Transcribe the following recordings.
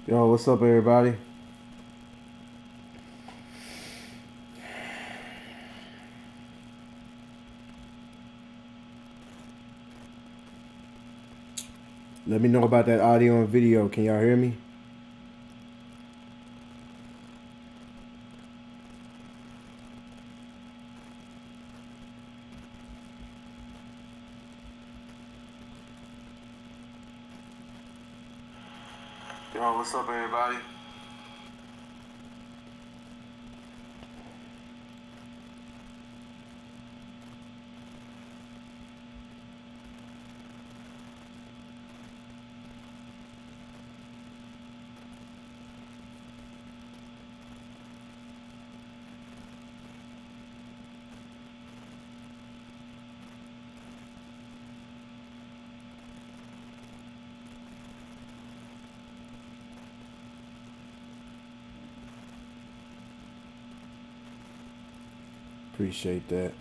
Yo, what's up, everybody? Let me know about that audio and video. Can y'all hear me? Yo, what's up, everybody? Appreciate that.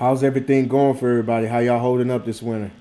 How's everything going for everybody? How y'all holding up this winter?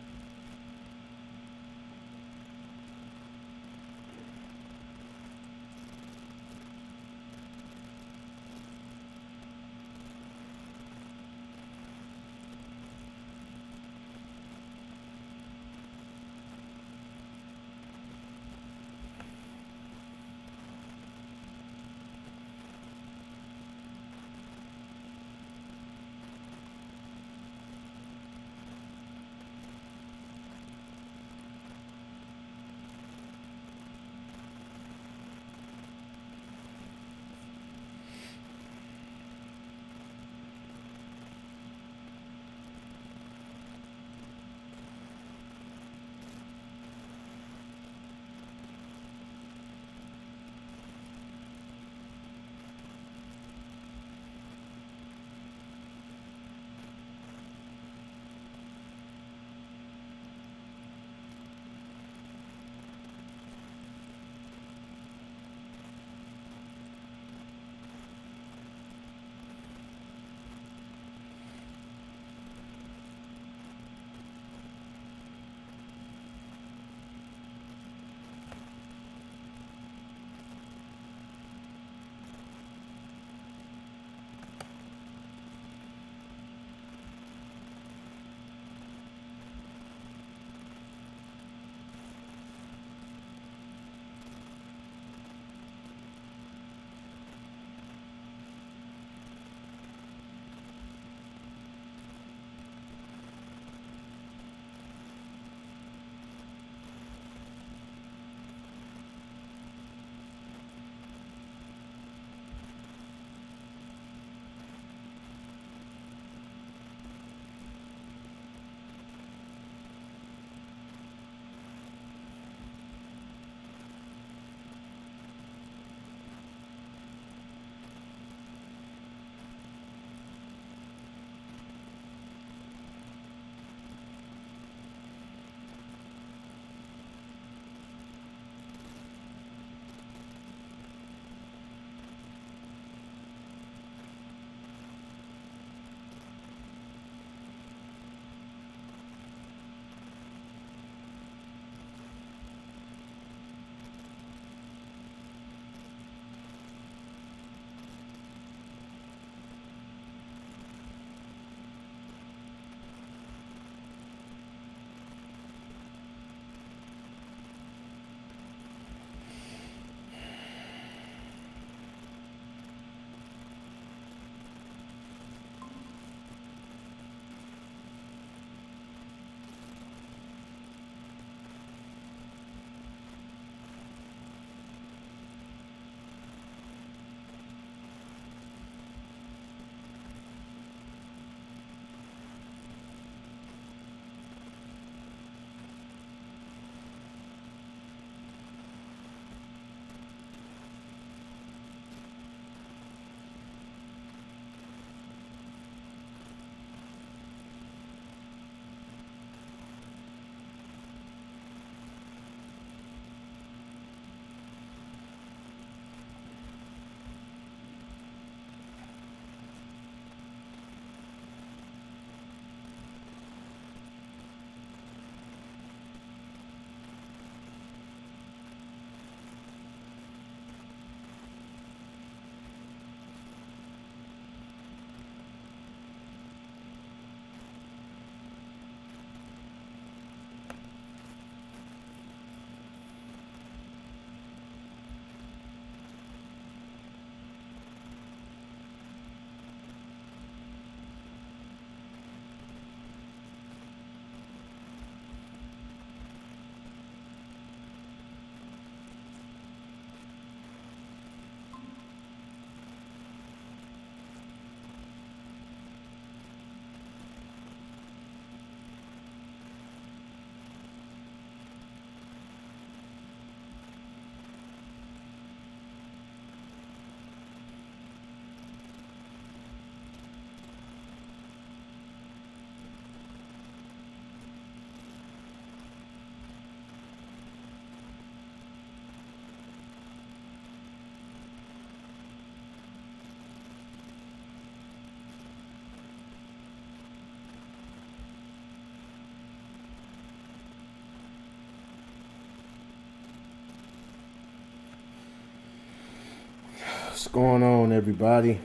What's going on, everybody?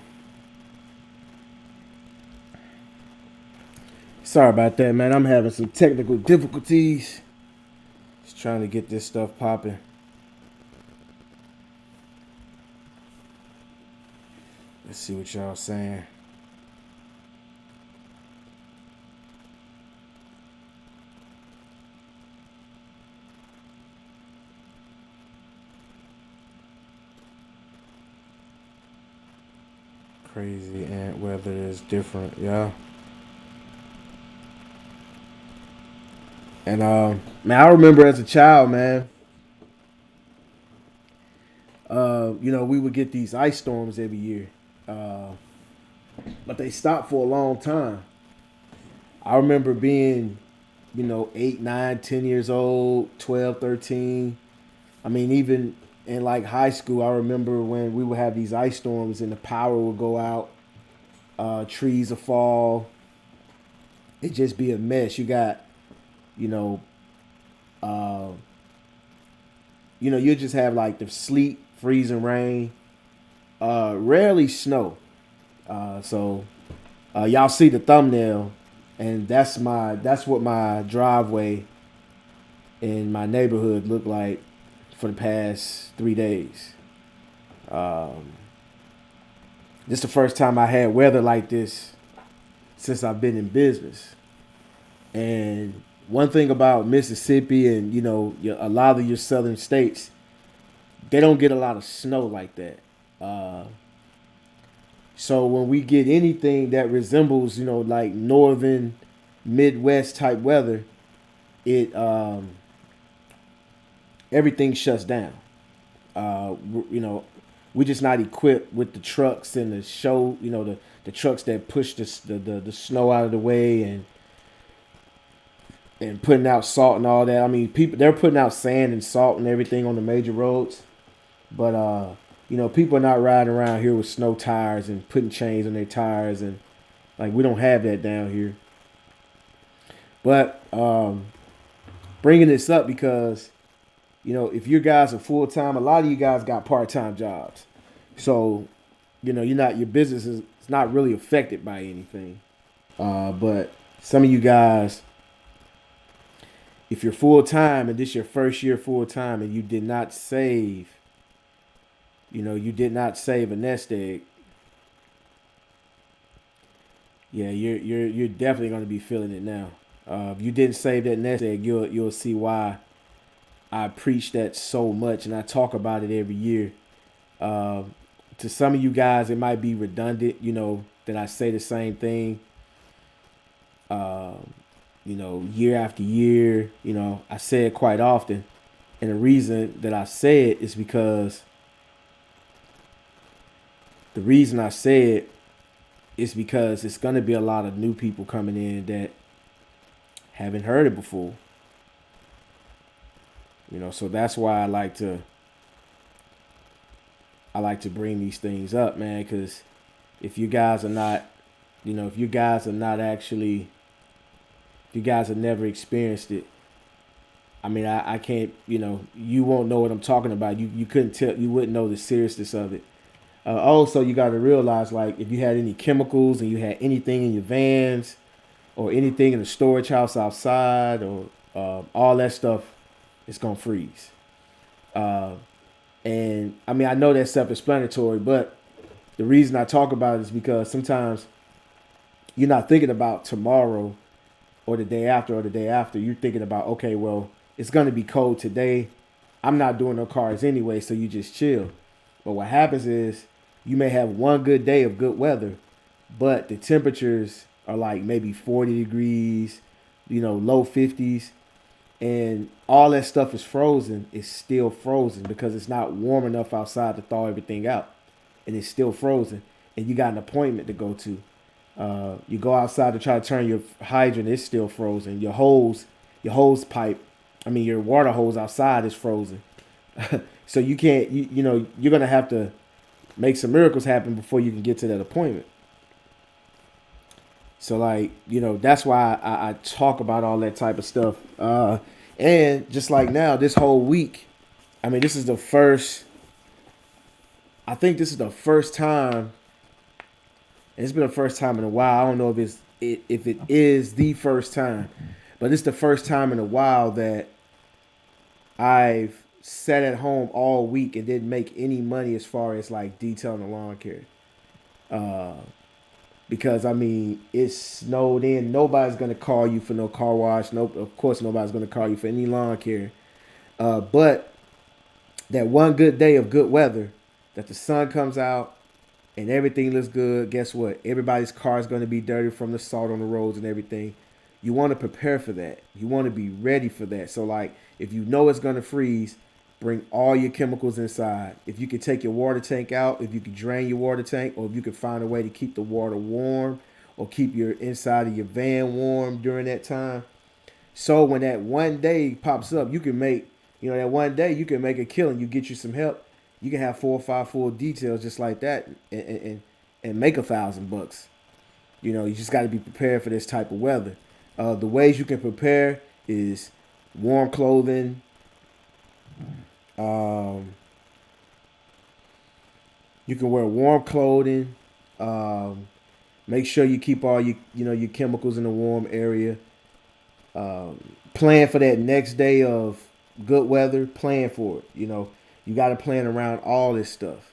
Sorry about that, man. I'm having some technical difficulties. Just trying to get this stuff popping. Let's see what y'all saying. Crazy and weather is different, yeah. And man, I remember as a child, man. We would get these ice storms every year, uh, but they stopped for a long time. I remember being, 8, 9, 10 years old, 12, 13. I mean, even in like high school, I remember when we would have these ice storms and the power would go out, trees would fall. It'd just be a mess. You got, you know, uh, you just have like the sleet, freezing rain, rarely snow. So y'all see the thumbnail, and that's what my driveway in my neighborhood looked like for the past 3 days. Um, this is the first time I had weather like this since I've been in business. And one thing about Mississippi and a lot of your southern states, they don't get a lot of snow like that. Uh, so when we get anything that resembles, like northern Midwest type weather, it everything shuts down. Uh, we're just not equipped with the trucks and the trucks that push the snow out of the way and putting out salt and all that. I mean, people they're putting out sand and salt and everything on the major roads, but people are not riding around here with snow tires and putting chains on their tires, and like we don't have that down here. But bringing this up because if you guys are full time, a lot of you guys got part time jobs, so you're not your business is it's not really affected by anything. But some of you guys, if you're full time and this your first year full time and you did not save, you did not save a nest egg, yeah, you're definitely going to be feeling it now. If you didn't save that nest egg, you'll see why I preach that so much and I talk about it every year. Uh, to some of you guys, it might be redundant, that I say the same thing, um, year after year. I say it quite often. And the reason that I say it is because the reason I say it is because it's going to be a lot of new people coming in that haven't heard it before. So that's why I like to bring these things up, man, because if you guys are not, if you guys are not actually, if you guys have never experienced it, I mean, I can't, you won't know what I'm talking about. You couldn't tell, you wouldn't know the seriousness of it. Also, you got to realize, like, if you had any chemicals and you had anything in your vans or anything in the storage house outside or all that stuff, it's gonna freeze. Uh, and I mean, I know that's self-explanatory, but the reason I talk about it is because sometimes you're not thinking about tomorrow or the day after or the day after. You're thinking about, okay, well, it's gonna be cold today. I'm not doing no cars anyway, so you just chill. But what happens is you may have one good day of good weather, but the temperatures are like maybe 40 degrees, low 50s, and all that stuff is frozen. It's still frozen because it's not warm enough outside to thaw everything out, and it's still frozen. And you got an appointment to go to. You go outside to try to turn your hydrant. It's still frozen. Your hose pipe, I mean your water hose outside is frozen. So you can't. You're gonna have to make some miracles happen before you can get to that appointment. So like, that's why I talk about all that type of stuff. And just like now, this whole week, I mean, this is the first I think this is the first time. And it's been the first time in a while. I don't know if it is the first time, but it's the first time in a while that I've sat at home all week and didn't make any money as far as like detailing a lawn care. Uh, because I mean, it snowed in. Nobody's gonna call you for no car wash. Nope. Of course, nobody's gonna call you for any lawn care. But that one good day of good weather, that the sun comes out and everything looks good. Guess what? Everybody's car is gonna be dirty from the salt on the roads and everything. You want to prepare for that. You want to be ready for that. So like, if you know it's gonna freeze, bring all your chemicals inside. If you could take your water tank out, if you could drain your water tank, or if you could find a way to keep the water warm or keep your inside of your van warm during that time. So when that one day pops up, you can make, that one day you can make a killing. You get you some help. You can have 4 or 5 full details just like that and make $1,000. You just got to be prepared for this type of weather. The ways you can prepare is warm clothing. You can wear warm clothing. Make sure you keep all your chemicals in a warm area. Plan for that next day of good weather. Plan for it. You got to plan around all this stuff.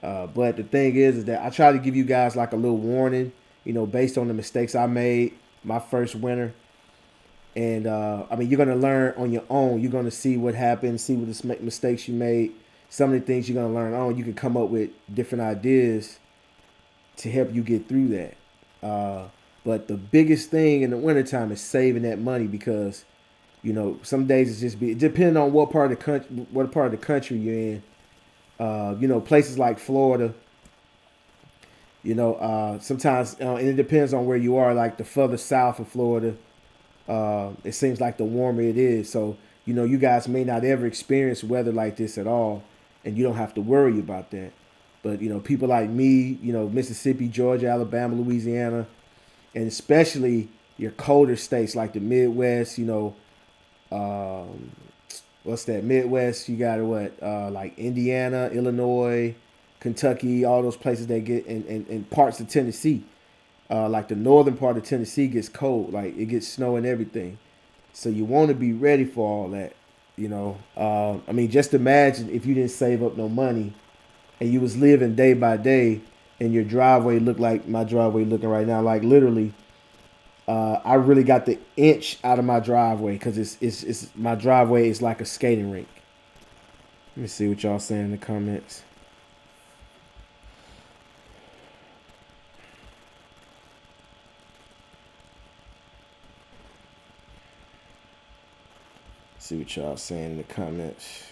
But the thing is that I try to give you guys like a little warning, based on the mistakes I made my first winter. And I mean, you're gonna learn on your own. You're gonna see what happened, see what the mistakes you made. Some of the things you're gonna learn on. You can come up with different ideas to help you get through that. But the biggest thing in the wintertime is saving that money because, some days it's just depending on what part of the country you're in. Places like Florida. Sometimes and it depends on where you are. Like the further south of Florida, it seems like the warmer it is. So you guys may not ever experience weather like this at all, and you don't have to worry about that. But people like me, Mississippi, Georgia, Alabama, Louisiana, and especially your colder states like the Midwest. What's that? Midwest. You got what? Like Indiana, Illinois, Kentucky, all those places that get in parts of Tennessee. Like the northern part of Tennessee gets cold, like it gets snow and everything. So you want to be ready for all that. I mean, just imagine if you didn't save up no money and you was living day by day and your driveway looked like my driveway looking right now. Like literally, I really got the inch out of my driveway because it's my driveway is like a skating rink. Let me see what y'all saying in the comments. See what y'all saying in the comments.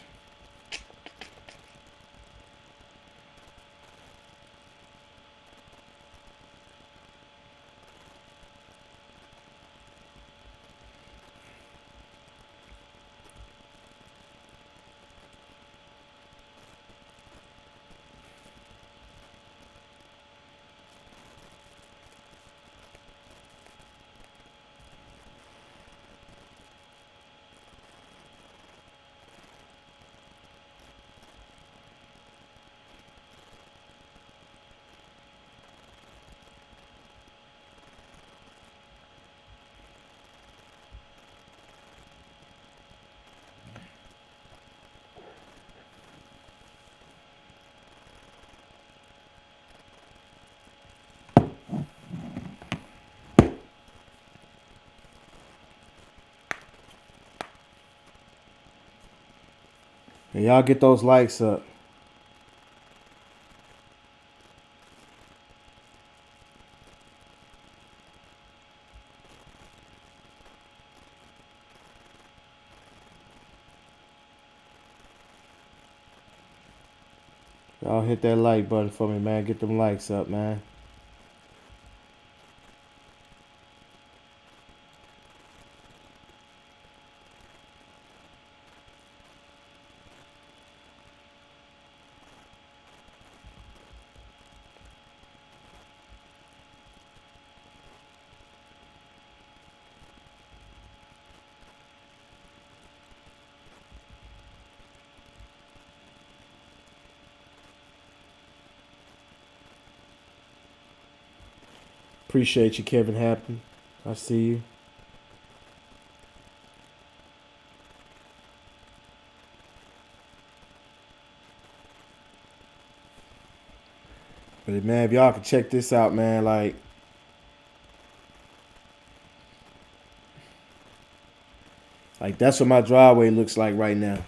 And y'all get those likes up. Y'all hit that like button for me, man. Get them likes up, man. Appreciate you, Kevin Hampton. I see you. But man, if y'all can check this out, man, like that's what my driveway looks like right now.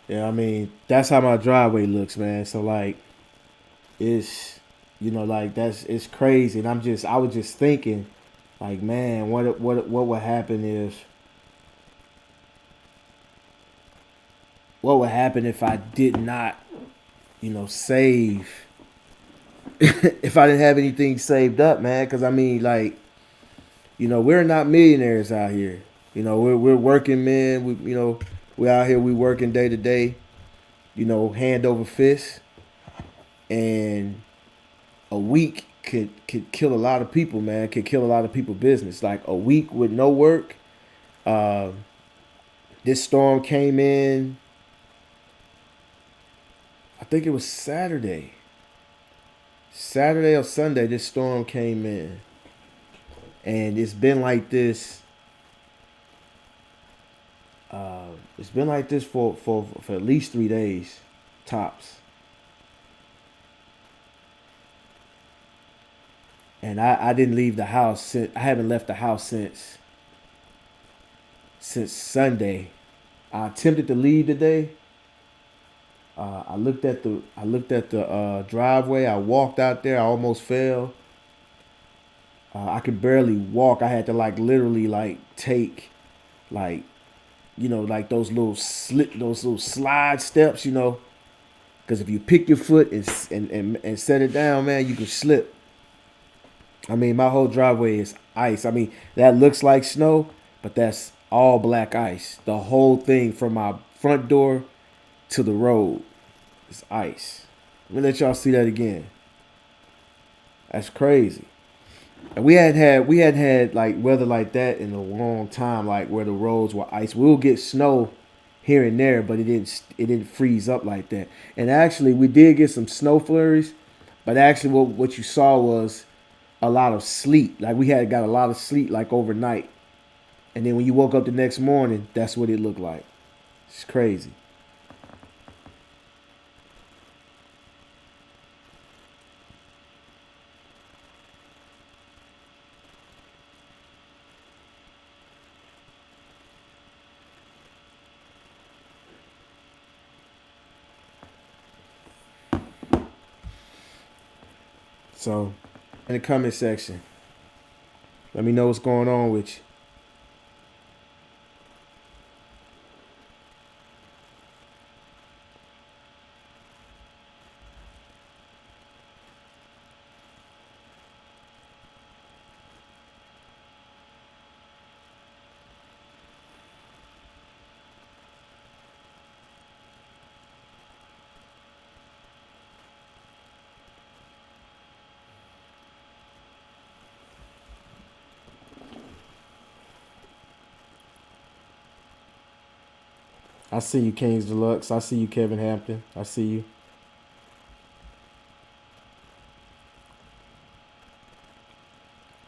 Yeah, I mean, that's how my driveway looks, man. So like it's like it's crazy. And I was just thinking, like, man, what would happen if I did not, save if I didn't have anything saved up, man? Because I mean, like, we're not millionaires out here. We're working men. We out here. We working day to day. Hand over fist, and a week could kill a lot of people, man. Could kill a lot of people' business. Like a week with no work. Uh, this storm came in. I think it was Saturday or Sunday. This storm came in, and it's been like this. It's been like this for at least 3 days, tops. And I didn't leave the house since I haven't left the house since Sunday. I attempted to leave today. I looked at the driveway. I walked out there. I almost fell. I could barely walk. I had to like literally like take like like those little slide steps. Because if you pick your foot and set it down, man, you can slip. I mean, my whole driveway is ice. I mean, that looks like snow, but that's all black ice. The whole thing from my front door to the road is ice. Let me let y'all see that again. That's crazy. And we had like weather like that in a long time, like where the roads were ice. We'll get snow here and there, but it didn't freeze up like that. And actually, we did get some snow flurries, but actually, what you saw was a lot of sleet. Like we had got a lot of sleet like overnight, and then when you woke up the next morning, that's what it looked like. It's crazy. So, in the comment section, let me know what's going on with you. I see you, Kings Deluxe. I see you, Kevin Hampton. I see you.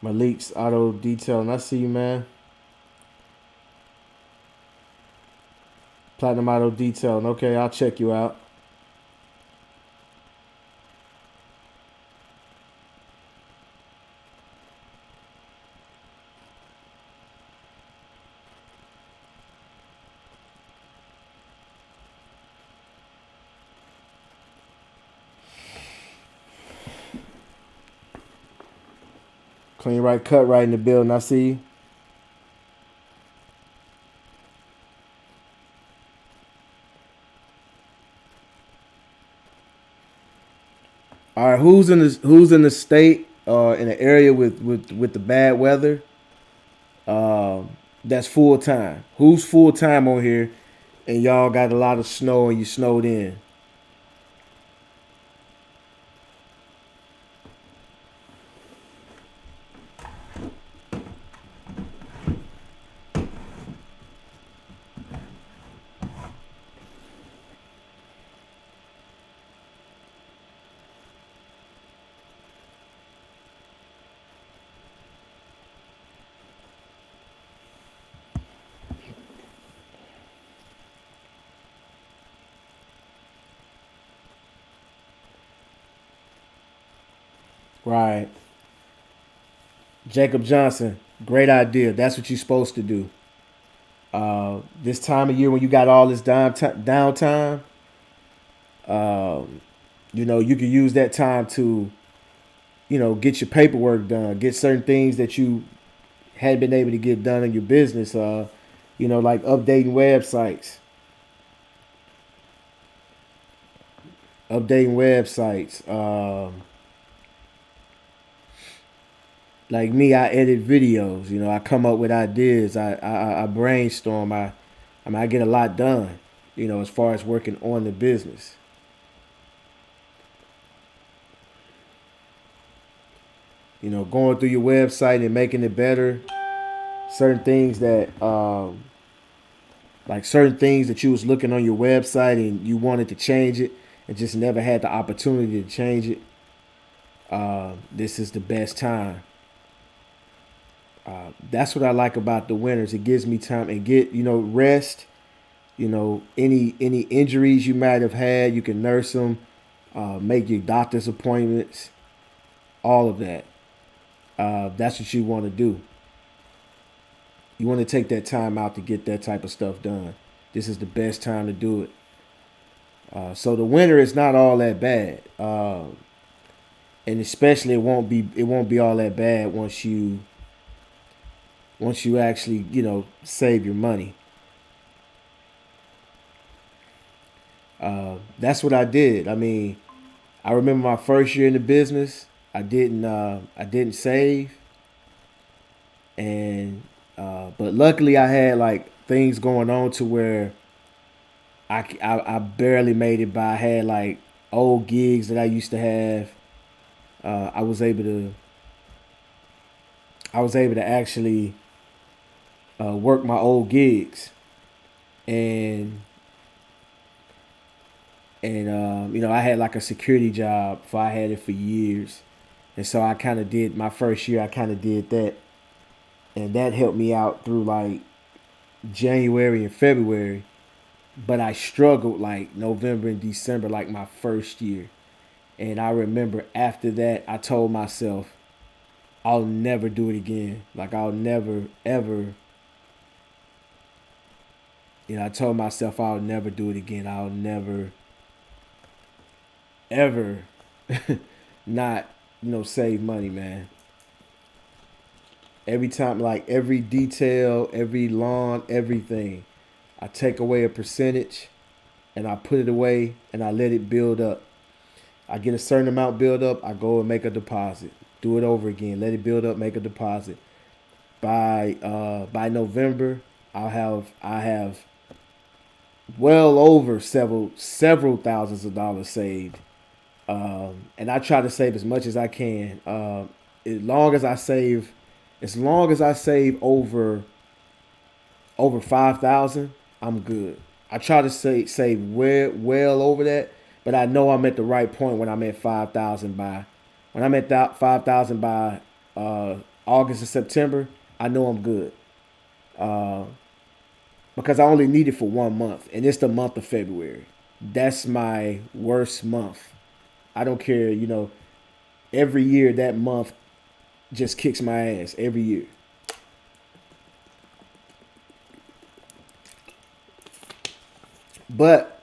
Malik's Auto Detailing. I see you, man. Platinum Auto Detailing. Okay, I'll check you out. Clean right, cut right in the building. I see you. All right, who's in the state in an area with the bad weather, that's full time. Who's full time on here? And y'all got a lot of snow and you snowed in. Right. Jacob Johnson, great idea. That's what you're supposed to do. This time of year when you got all this downtime, you can use that time to, get your paperwork done, get certain things that you hadn't been able to get done in your business. Like updating websites. Like me, I edit videos. I come up with ideas. I brainstorm. I get a lot done. As far as working on the business. Going through your website and making it better. Certain things that, like certain things that you was looking on your website and you wanted to change it and just never had the opportunity to change it. This is the best time. That's what I like about the winters. It gives me time and get rest. Any injuries you might have had, you can nurse them, make your doctor's appointments, all of that. That's what you want to do. You want to take that time out to get that type of stuff done. This is the best time to do it. So the winter is not all that bad, and especially it won't be all that bad once you actually save your money. That's what I did. I mean, I remember my first year in the business. I didn't save, and but luckily I had like things going on to where I barely made it by. I had like old gigs that I used to have. Uh, I was able to I was able to actually work my old gigs, and I had like a security job. For I had it for years, and so I kind of did my first year. I kind of did that, and that helped me out through like January and February. But I struggled like November and December, like my first year. And I remember after that, I told myself, I'll never do it again. Like I'll never ever, I told myself I'll never do it again. I'll never ever not, save money, man. Every time, like every detail, every lawn, everything, I take away a percentage and I put it away and I let it build up. I get a certain amount build up, I go and make a deposit. Do it over again. Let it build up, make a deposit. By November, I have well over several thousands of dollars saved. And I try to save as much as I can. As long as I save, as long as I save over 5,000, I'm good. I try to save well over that, but I know I'm at the right point when I'm at 5,000 by when I'm at that 5,000 by uh, August and September. I know I'm good uh, because I only need it for 1 month, and it's the month of February. That's my worst month. I don't care, every year that month just kicks my ass every year. But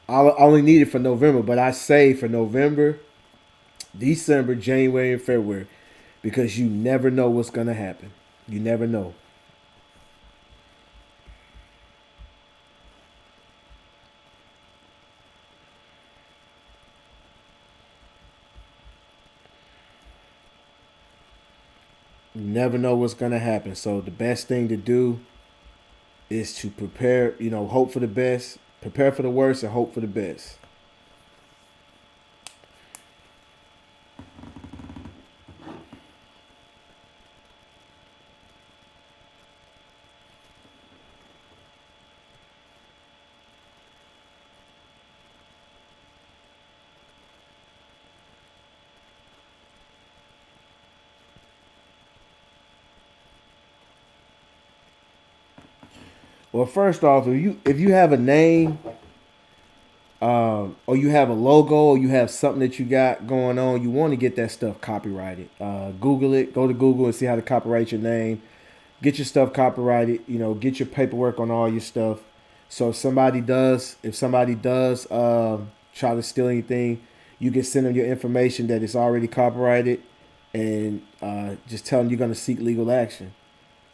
I only need it for November, but I save for November, December, January, and February because you never know what's gonna happen. You never know. You never know what's gonna happen. So the best thing to do is to prepare. You know, hope for the best, prepare for the worst, and hope for the best. Well, first off, if you have a name, or you have a logo, or you have something that you got going on, you want to get that stuff copyrighted. Google it. Go to Google and see how to copyright your name. Get your stuff copyrighted. You know, get your paperwork on all your stuff. So if somebody does try to steal anything, you can send them your information that it's already copyrighted, and just tell them you're going to seek legal action.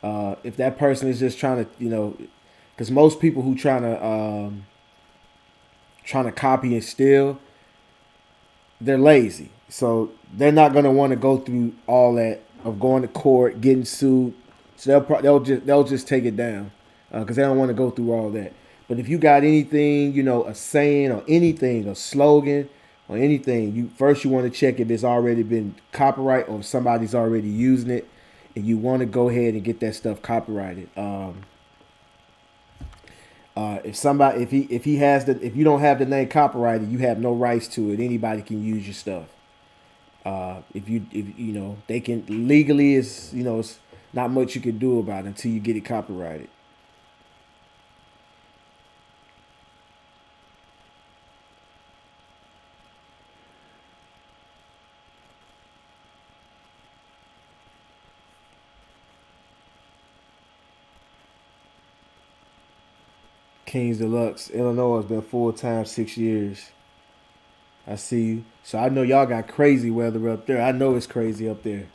If that person is just trying to, because most people who trying to copy and steal, they're lazy. So they're not gonna want to go through all that of going to court, getting sued. So they'll just take it down because they don't want to go through all that. But if you got anything, a saying or anything, a slogan or anything, you want to check if it's already been copyright or if somebody's already using it, and you want to go ahead and get that stuff copyrighted. If you don't have the name copyrighted, you have no rights to it. Anybody can use your stuff. If they can legally, it's not much you can do about it until you get it copyrighted. Kings Deluxe, Illinois has been full time 6 years. I see you. So I know y'all got crazy weather up there. I know it's crazy up there.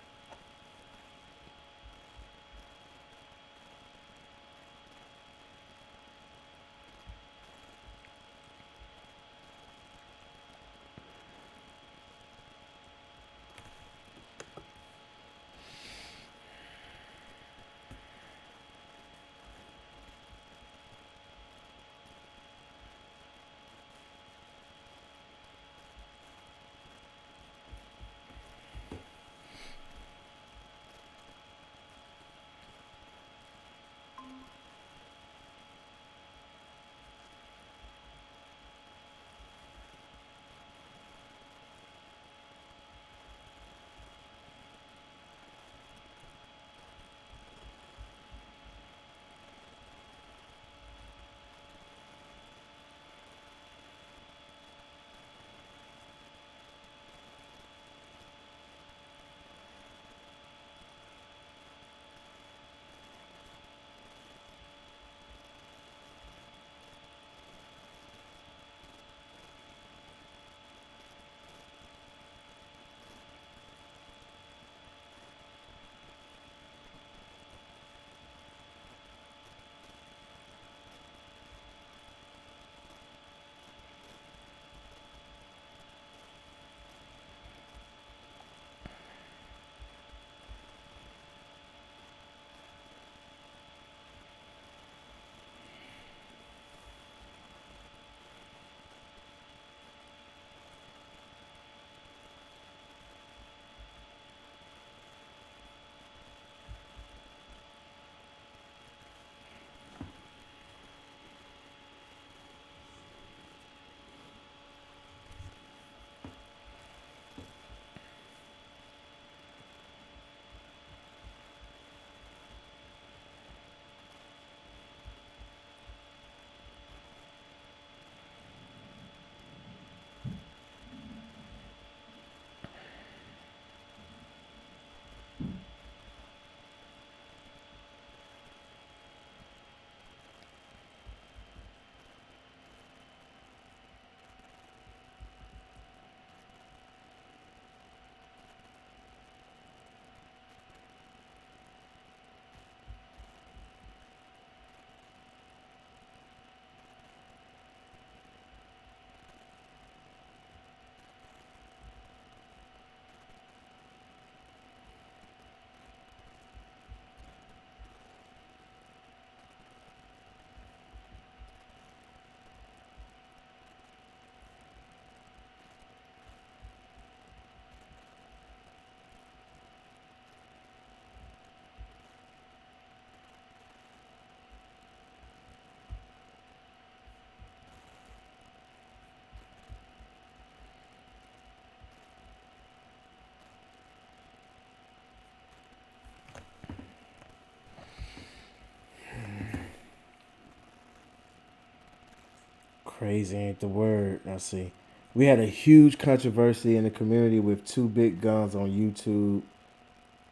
Crazy ain't the word. Now see, we had a huge controversy in the community with two big guns on YouTube.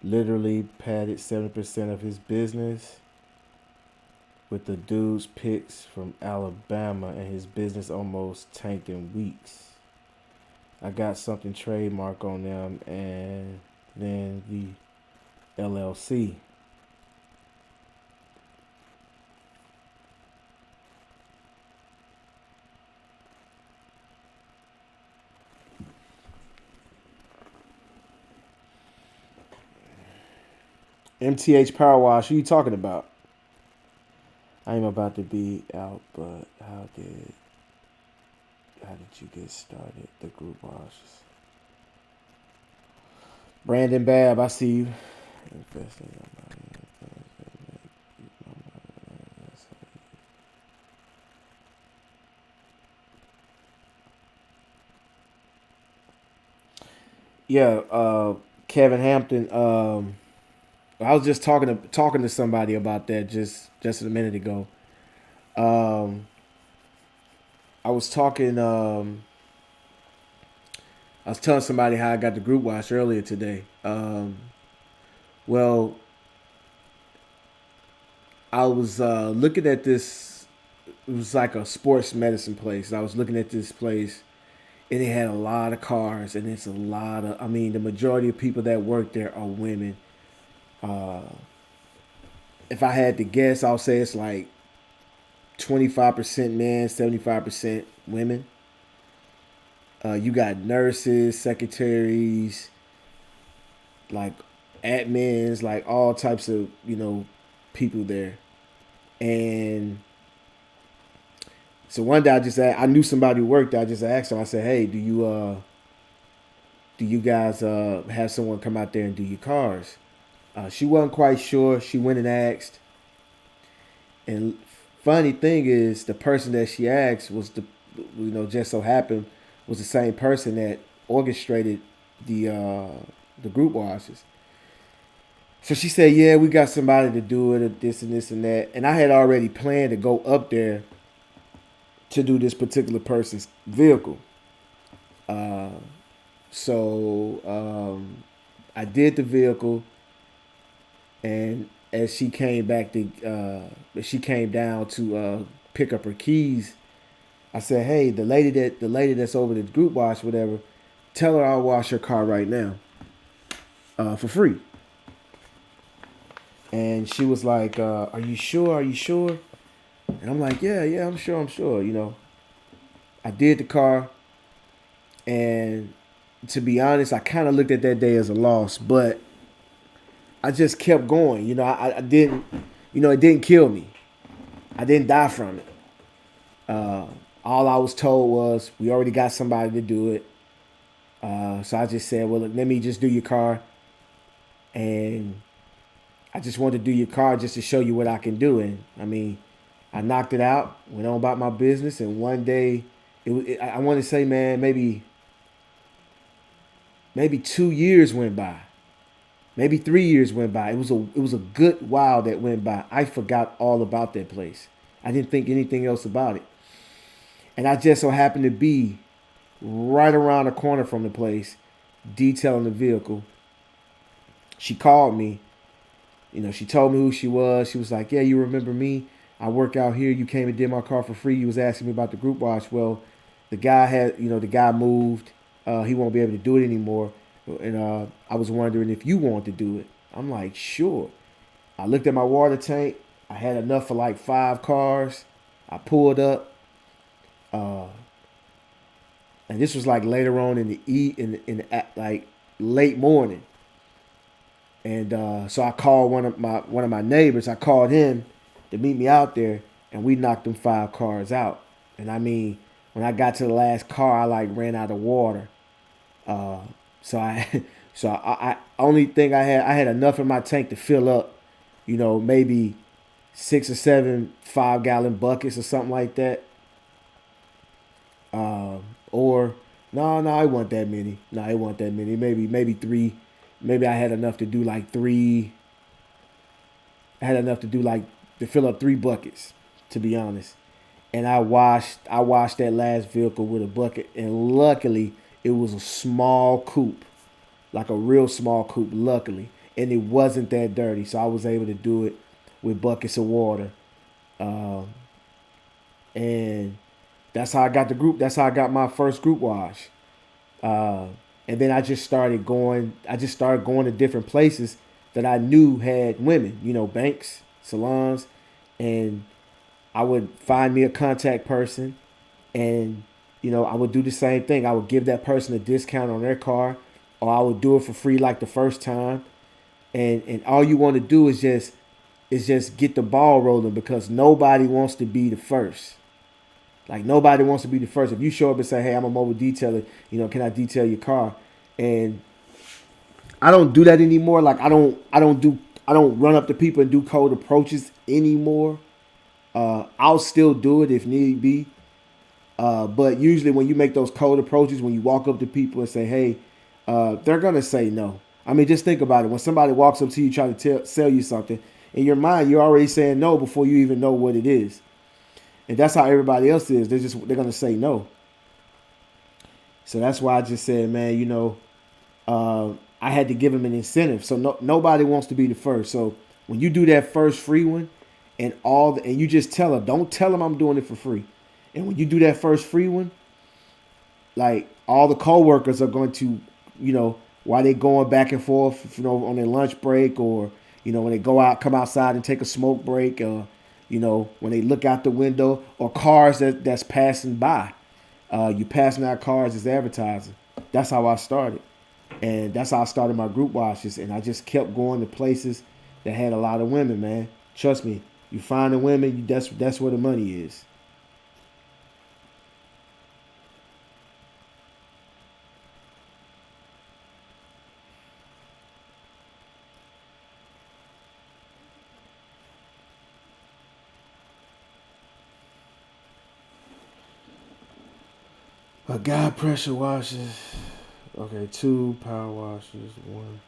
Literally padded 7% of his business with the dude's picks from Alabama, and his business almost tanked in weeks. I got something trademark on them, and then the LLC. MTH Power Wash, who you talking about? I am about to be out, but how did you get started? The group washes. Brandon Babb, I see you. Yeah, Kevin Hampton. I was just talking to somebody about that just a minute ago. Um, I was talking. I was telling somebody how I got the group watch earlier today. Well, I was looking at this. It was like a sports medicine place. I was looking at this place, and it had a lot of cars, and it's a lot of. I mean, the majority of people that work there are women. Uh, if I had to guess, I'll say it's like 25% men, 75% women. You got nurses, secretaries, like admins, like all types of people there. And so one day I knew somebody who worked there. I just asked them. I said, "Hey, do you guys have someone come out there and do your cars?" She wasn't quite sure. She went and asked. And funny thing is, the person that she asked was just so happened was the same person that orchestrated the group washes. So she said, "Yeah, we got somebody to do it, or this and this and that." And I had already planned to go up there to do this particular person's vehicle. Uh, so I did the vehicle, and as she came down to pick up her keys, I said, "Hey, the lady that's over the group wash, whatever, tell her I'll wash her car right now, for free." And she was like, "Are you sure? Are you sure?" And I'm like, "Yeah, yeah, I'm sure. I'm sure." I did the car, and to be honest, I kind of looked at that day as a loss, but I just kept going. I didn't, it didn't kill me. I didn't die from it. Uh, all I was told was we already got somebody to do it. So I just said, "Well, look, let me just do your car," and I just wanted to do your car just to show you what I can do. And I mean, I knocked it out, went on about my business, and one day, I want to say, man, maybe 2 years went by, maybe 3 years went by. It was a good while that went by. I forgot all about that place. I didn't think anything else about it, and I just so happened to be right around the corner from the place, detailing the vehicle. She called me. She told me who she was. She was like, "Yeah, you remember me? I work out here. You came and did my car for free. You was asking me about the group wash. Well, the guy moved. He won't be able to do it anymore. And I was wondering if you wanted to do it." I'm like, "Sure." I looked at my water tank. I had enough for like 5 cars. I pulled up. Uh, and this was like later on in like late morning. And so I called one of my neighbors. I called him to meet me out there, and we knocked them 5 cars out. And I mean, when I got to the last car, I like ran out of water. Uh, so I, so I only thing I had enough in my tank to fill up, maybe 6 or 7 5-gallon buckets or something like that. Or no, it wasn't that many. No, it wasn't that many. Maybe 3. Maybe I had enough to do like 3. I had enough to do like to fill up 3 buckets, to be honest. and I washed that last vehicle with a bucket, and luckily it was a small coupe, like a real small coupe, luckily, and it wasn't that dirty, so I was able to do it with buckets of water, um, and that's how I got the group. That's how I got my first group wash. Uh, and then I just started going. I just started going to different places that I knew had women. You know, banks, salons, and I would find me a contact person, and I would do the same thing. I would give that person a discount on their car, or I would do it for free like the first time. And all you want to do is just get the ball rolling because nobody wants to be the first. Like nobody wants to be the first. If you show up and say, "Hey, I'm a mobile detailer. Can I detail your car?" And I don't do that anymore. Like I don't run up to people and do cold approaches anymore. I'll still do it if need be. But usually when you make those cold approaches, when you walk up to people and say, "Hey," they're gonna say no. I mean, just think about it. When somebody walks up to you trying to sell you something, in your mind, you're already saying no before you even know what it is. And that's how everybody else is. They're gonna say no. So that's why I just said, man, I had to give them an incentive. So nobody wants to be the first. So when you do that first free one, and you just tell them, don't tell them I'm doing it for free. And when you do that first free one, like all the coworkers are going to, while they going back and forth, on their lunch break, or when they come outside and take a smoke break, or when they look out the window, or cars that's passing by, you passing out cars as advertising. That's how I started, and that's how I started my group washes, and I just kept going to places that had a lot of women. Man, trust me, you find the women, that's where the money is. A guy pressure washes. Okay, 2 power washers, 1.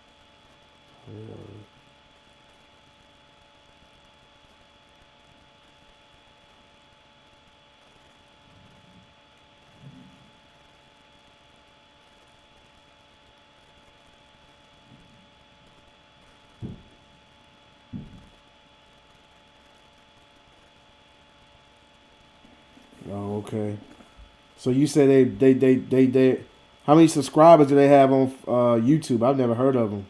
Oh, okay. So you say they how many subscribers do they have on YouTube? I've never heard of them.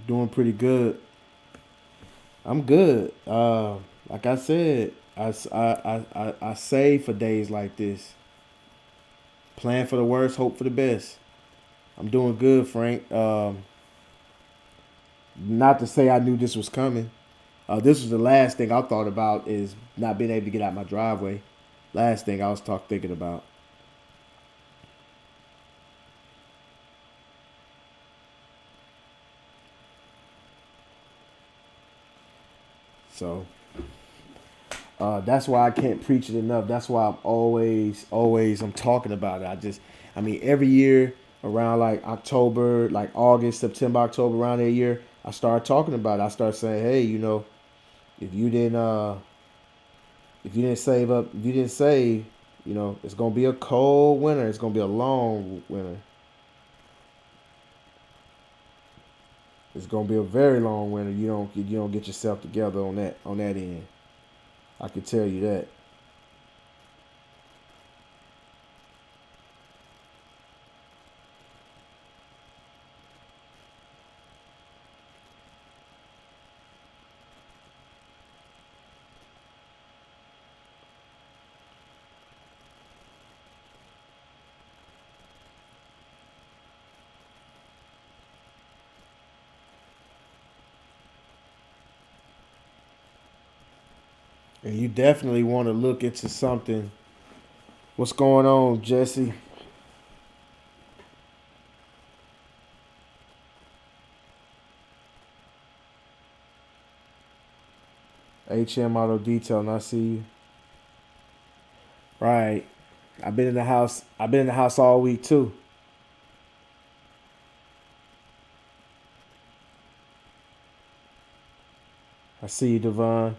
Doing pretty good. I'm good. Like I said, I save for days like this. Plan for the worst, hope for the best. I'm doing good, Frank. Not to say I knew this was coming. This was the last thing I thought about is not being able to get out my driveway. Last thing I was thinking about. So that's why I can't preach it enough. That's why I'm always I'm talking about it. I mean, every year around like October, like August, September, October, around that year, I start talking about it. I start saying, hey, if you didn't, if you didn't save up, if you didn't save, it's gonna be a cold winter. It's gonna be a long winter. It's gonna be a very long winter. You don't get yourself together on that end. I can tell you that. And you definitely want to look into something What's going on, Jesse? HM Auto Detail, and I see you. Right. I've been in the house. I've been in the house all week too. I see you, Devon.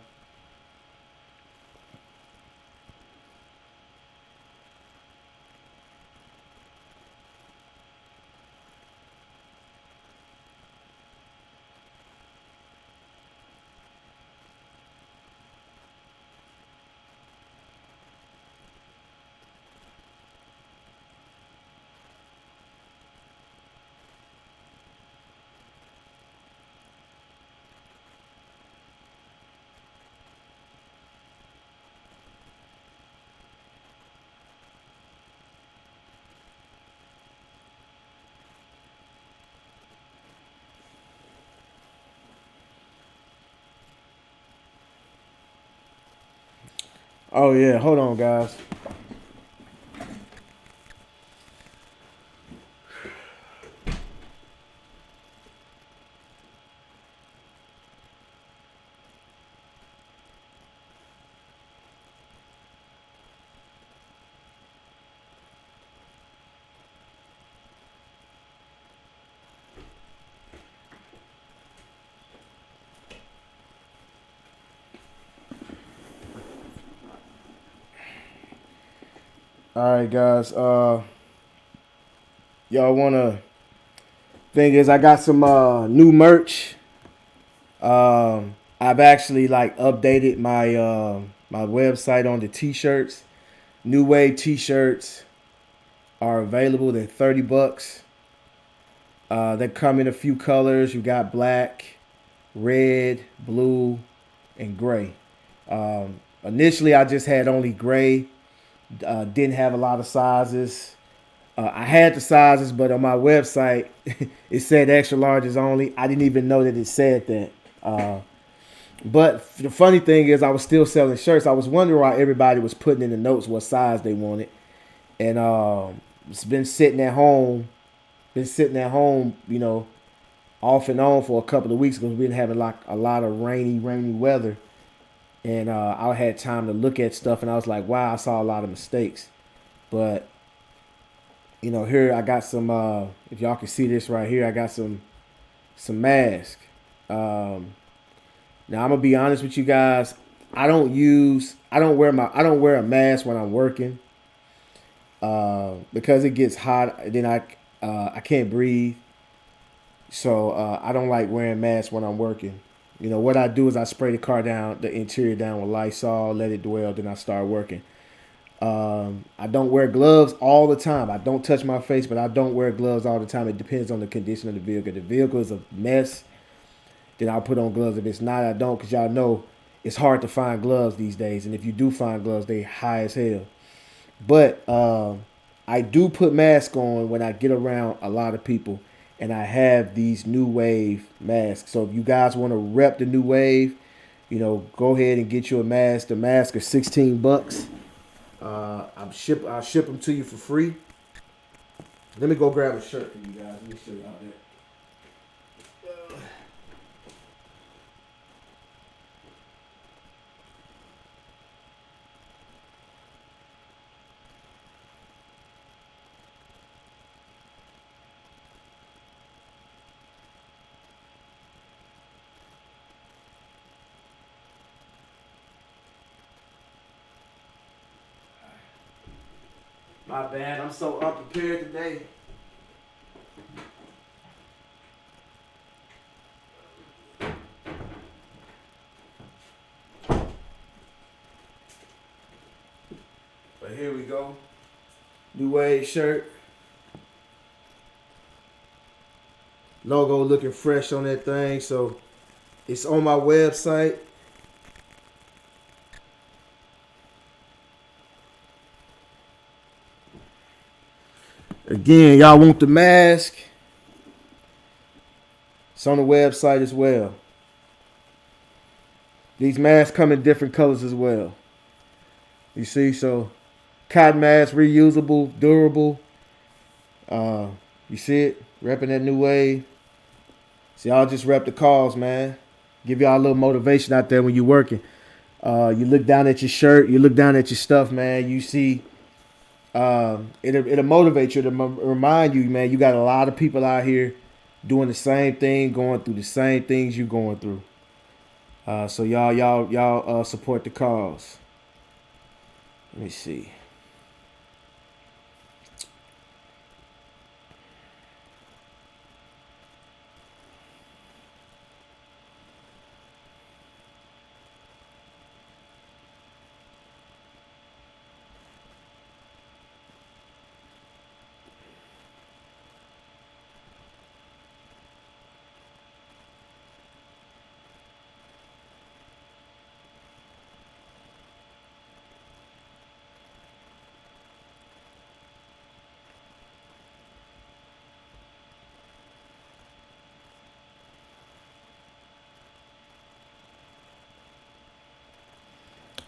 Oh yeah, hold on, guys. All right, guys. Y'all wanna? Thing is, I got some new merch. I've actually like updated my my website on the t-shirts. New Wave t-shirts are available. They're $30. They come in a few colors. You got black, red, blue, and gray. Initially, I just had only gray. Didn't have a lot of sizes. I had the sizes, but on my website, it said extra larges only. I didn't even know that it said that. But the funny thing is, I was still selling shirts. I was wondering why everybody was putting in the notes what size they wanted, and it's been sitting at home. Been sitting at home, off and on for a couple of weeks because we've been having like a lot of rainy weather, and I had time to look at stuff, and I was like, wow, I saw a lot of mistakes. But here I got some. If y'all can see this right here, I got some masks. Now I'm gonna be honest with you guys. I don't wear a mask when I'm working because it gets hot. Then I can't breathe. So I don't like wearing masks when I'm working. What I do is I spray the interior down with Lysol, let it dwell, then I start working. I don't wear gloves all the time. I don't touch my face, but I don't wear gloves all the time. It depends on the condition of the vehicle. If the vehicle is a mess, then I'll put on gloves. If it's not, I don't, because y'all know it's hard to find gloves these days. And if you do find gloves, they high as hell. But I do put masks on when I get around a lot of people, and I have these New Wave masks. So if you guys want to rep the New Wave, go ahead and get you a mask. The mask is $16. I'll ship them to you for free. Let me go grab a shirt for you guys. Let me show you out there. My bad. I'm so unprepared today. But here we go. New Wave shirt. Logo looking fresh on that thing. So it's on my website. Again, y'all want the mask? It's on the website as well. These masks come in different colors as well. You see, so Cotton mask, reusable, durable. You see it? Repping that new wave. So y'all just rep the cause, man. Give y'all a little motivation out there when you're working. You look down at your shirt, you look down at your stuff, man. You see, it'll motivate you to remind you, man. You got a lot of people out here doing the same thing, going through the same things you're going through. So y'all support the cause. Let me see.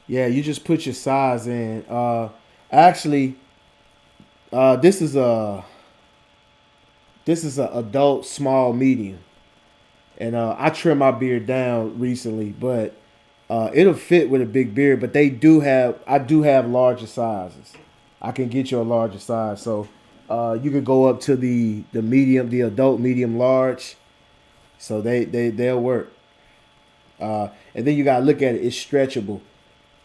Yeah, you just put your size in. Actually, this is a adult small medium, and I trimmed my beard down recently, but it'll fit with a big beard. But I do have larger sizes. I can get you a larger size, so you could go up to the medium, the adult medium large. So they'll work. And then you gotta look at it. It's stretchable.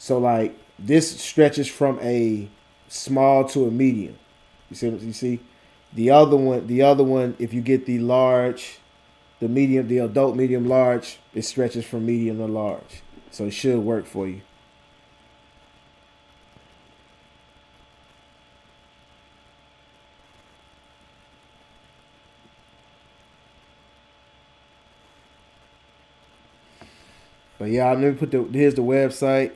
So like this stretches from a small to a medium. You see, the other one, if you get the large, the medium, the adult medium large, it stretches from medium to large. So it should work for you. But yeah, let me here's the website.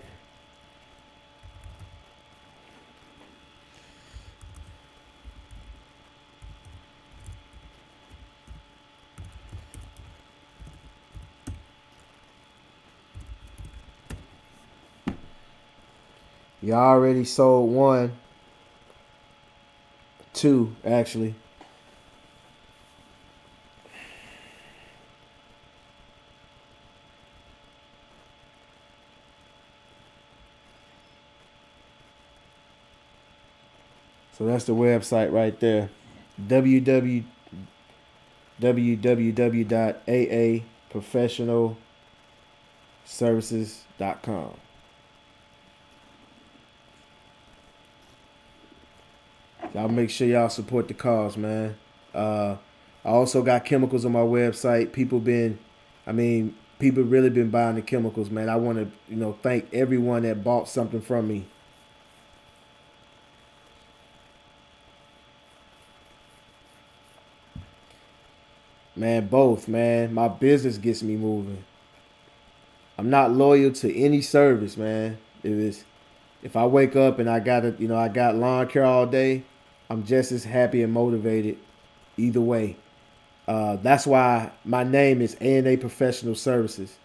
You already sold one, two actually. So that's the website right there. www.aaprofessionalservices.com. Y'all make sure y'all support the cause, man. I also got chemicals on my website. People really been buying the chemicals, man. I want to, thank everyone that bought something from me. Man, both, man. My business gets me moving. I'm not loyal to any service, man. If I wake up and I got lawn care all day, I'm just as happy and motivated either way. That's why my name is A&A Professional Services.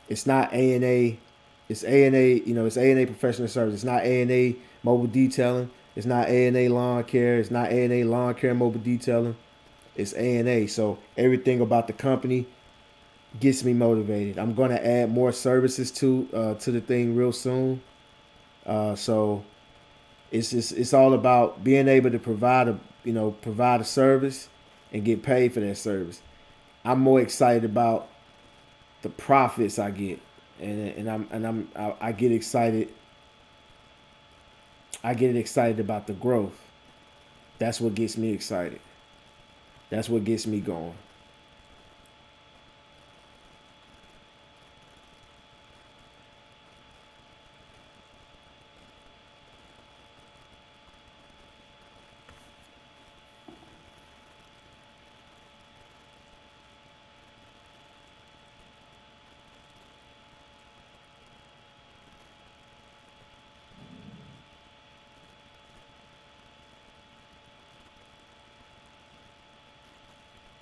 It's not A&A. It's A&A. It's A&A Professional Services. It's not A&A Mobile Detailing. It's not A&A Lawn Care. It's not A&A Lawn Care Mobile Detailing. It's A&A. So everything about the company gets me motivated. I'm gonna add more services to the thing real soon. So it's all about being able to provide a service and get paid for that service. I'm more excited about the profits I get, I get excited. I get excited about the growth. That's what gets me excited. That's what gets me going.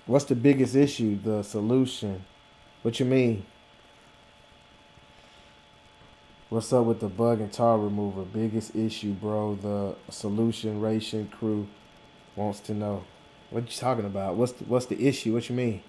What's the biggest issue? The solution. What you mean? What's up with the bug and tar remover? Biggest issue, bro. The solution ration crew wants to know. What you talking about? What's the issue? What you mean?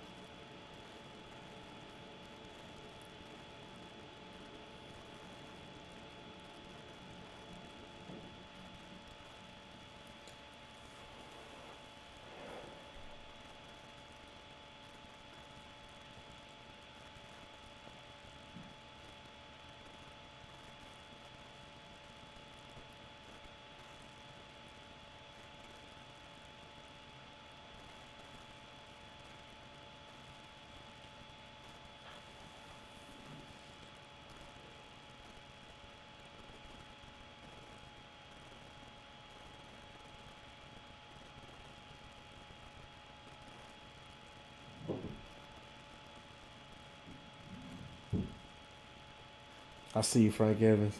I see you, Frank Evans.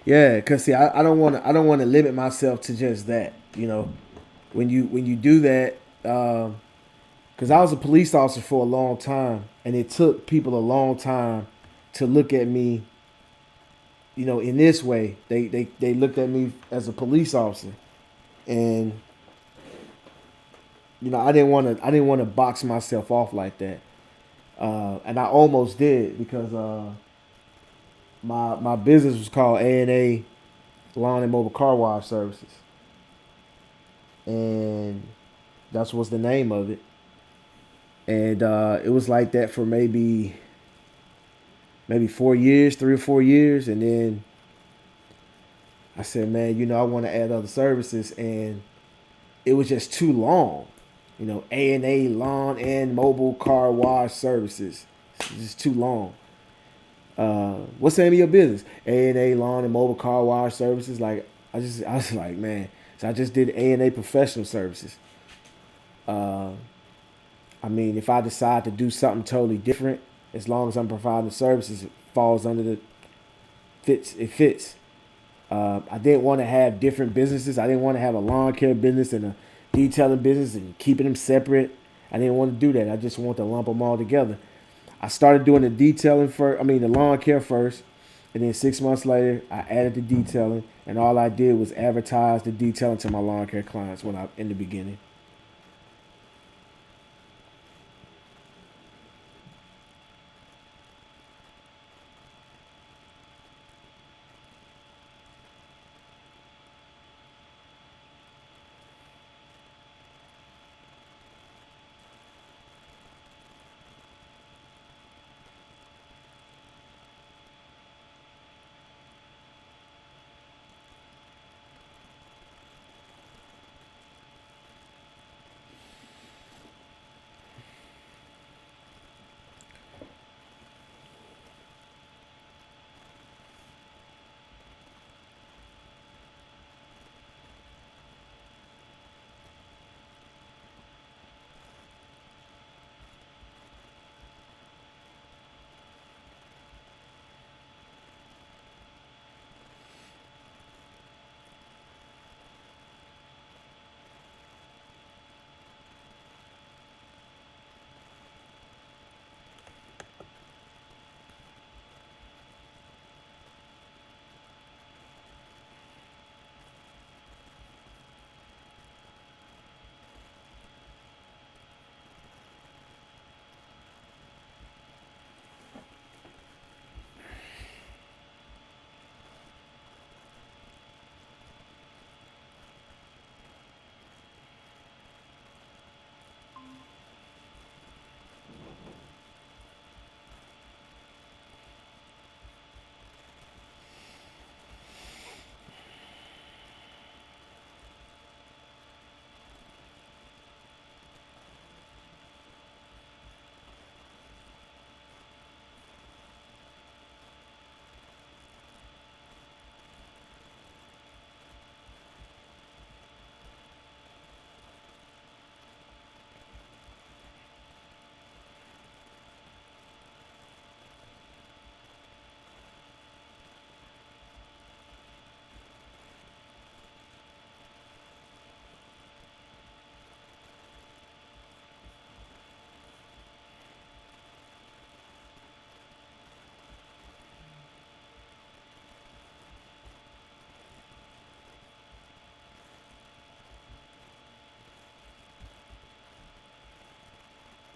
Yeah, cause see, I don't want to limit myself to just that. You know, when you do that, cause I was a police officer for a long time, and it took people a long time to look at me. You know, in this way, they looked at me as a police officer, and you know, I didn't want to box myself off like that, and I almost did because my business was called A&A Lawn and Mobile Car Wash Services, and that's what's the name of it. And it was like that for maybe 4 years, 3 or 4 years, and then I said, man, you know, I want to add other services, and it was just too long. You know, A&A Lawn and Mobile Car Wash Services. It's just too long. What's the name of your business? A&A Lawn and Mobile Car Wash Services. Like I was like, man. So I just did A&A Professional Services. Uh, I mean, if I decide to do something totally different, as long as I'm providing the services, it falls under the fits. It fits. I didn't want to have different businesses. I didn't want to have a lawn care business and a detailing business and keeping them separate. I didn't want to do that. I just want to lump them all together. I started doing the detailing first. I mean, the lawn care first, and then 6 months later, I added the detailing, and all I did was advertise the detailing to my lawn care clients when I in the beginning.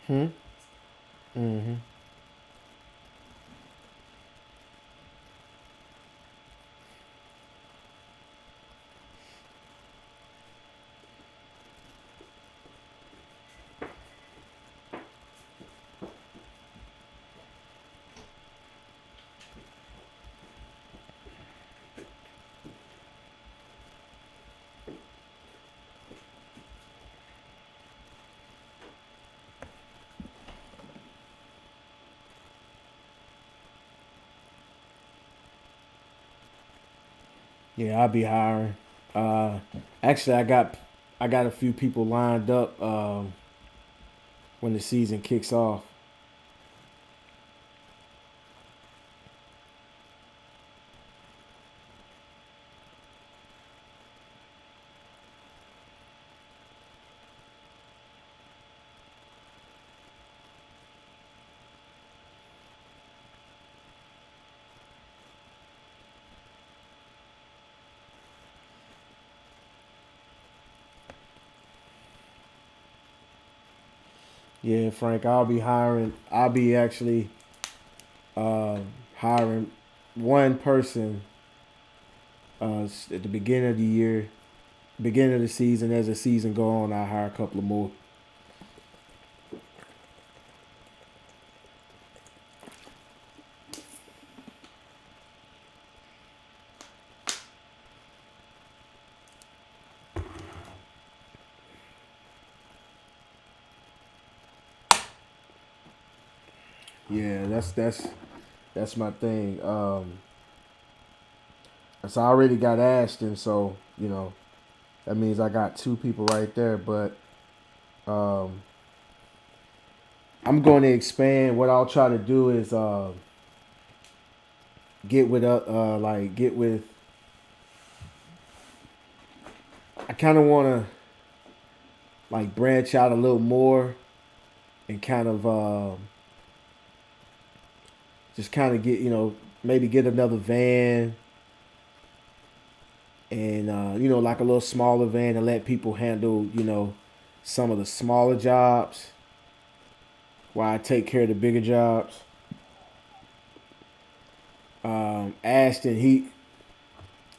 Hmm. Mm-hmm. Yeah, I'll be hiring. Uh, Actually, I got a few people lined up when the season kicks off. Yeah, Frank, I'll be hiring. I'll be actually uh, hiring one person at the beginning of the year, beginning of the season. As the season go on, I hire a couple of more. Yeah, that's my thing. So I already got Ashton, so that means I got two people right there. But um, I'm going to expand. What I'll try to do is get with. I kind of want to like branch out a little more and kind of just kind of get maybe get another van and like a little smaller van and let people handle some of the smaller jobs while I take care of the bigger jobs. Ashton,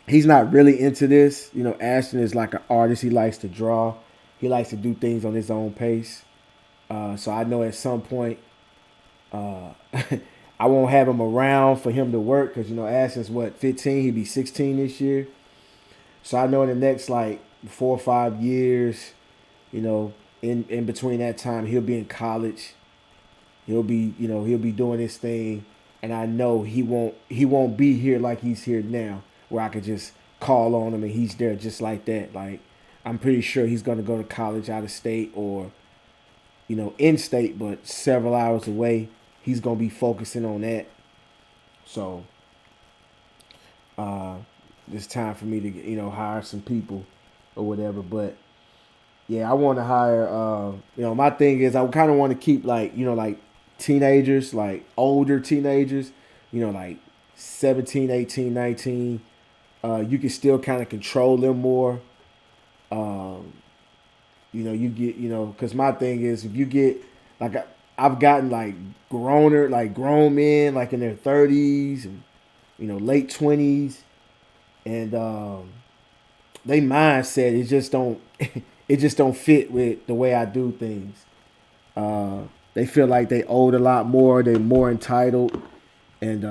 he's not really into this. Ashton is like an artist. He likes to draw. He likes to do things on his own pace. So I know at some point uh, I won't have him around for him to work because Ashton's what 15. He'll be 16 this year. So I know in the next like 4 or 5 years, you know, in between that time he'll be in college. He'll be doing his thing, and I know he won't be here like he's here now, where I could just call on him and he's there just like that. Like I'm pretty sure he's gonna go to college out of state or in state, but several hours away. He's gonna be focusing on that. So uh, it's time for me to hire some people or whatever. But yeah, I want to hire. My thing is I kind of want to keep like teenagers, like older teenagers, like 17, 18, 19. You can still kind of control them more. Um, you get because my thing is if you get like I've gotten like grown men like in their 30s and late 20s and they mindset it just don't fit with the way I do things. Uh, they feel like they owed a lot more. They're more entitled, and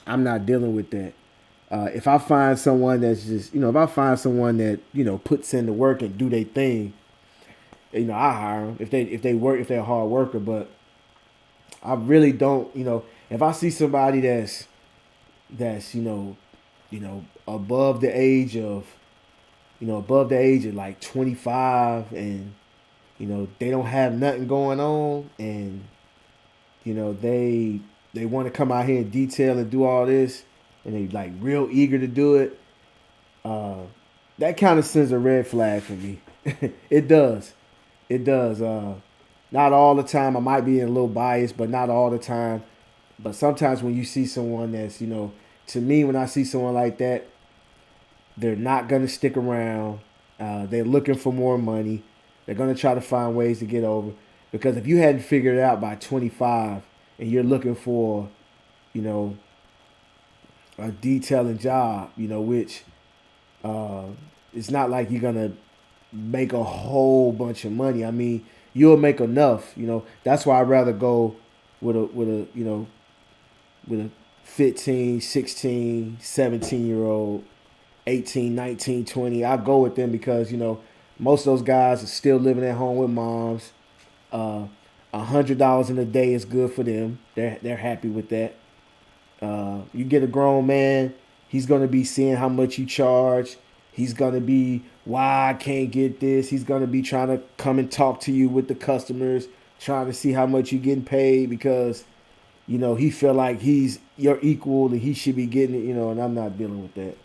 I'm not dealing with that. If I find someone that's just, if I find someone that puts in the work and do their thing, I hire them if they're a hard worker. But I really don't, if I see somebody that's above the age of like 25 and they don't have nothing going on and they want to come out here and detail and do all this and they like real eager to do it. uh that kind of sends a red flag for me. It does. It does. Not all the time. I might be a little biased, but not all the time. But sometimes when you see someone that's to me, when I see someone like that, they're not gonna stick around. They're looking for more money. They're gonna try to find ways to get over. Because if you hadn't figured it out by 25 and you're looking for, you know, a detailing job, you know, which uh, it's not like you're gonna make a whole bunch of money. I mean, you'll make enough, you know. That's why I'd rather go with a with a 15, 16, 17 year old, 18, 19, 20. I go with them because, you know, most of those guys are still living at home with moms. Uh, $100 in a day is good for them. They're happy with that. You get a grown man, he's gonna be seeing how much you charge. He's gonna be why I can't get this. He's gonna be trying to come and talk to you with the customers, trying to see how much you getting paid because you know he feel like he's your equal and he should be getting it. You know, and I'm not dealing with that.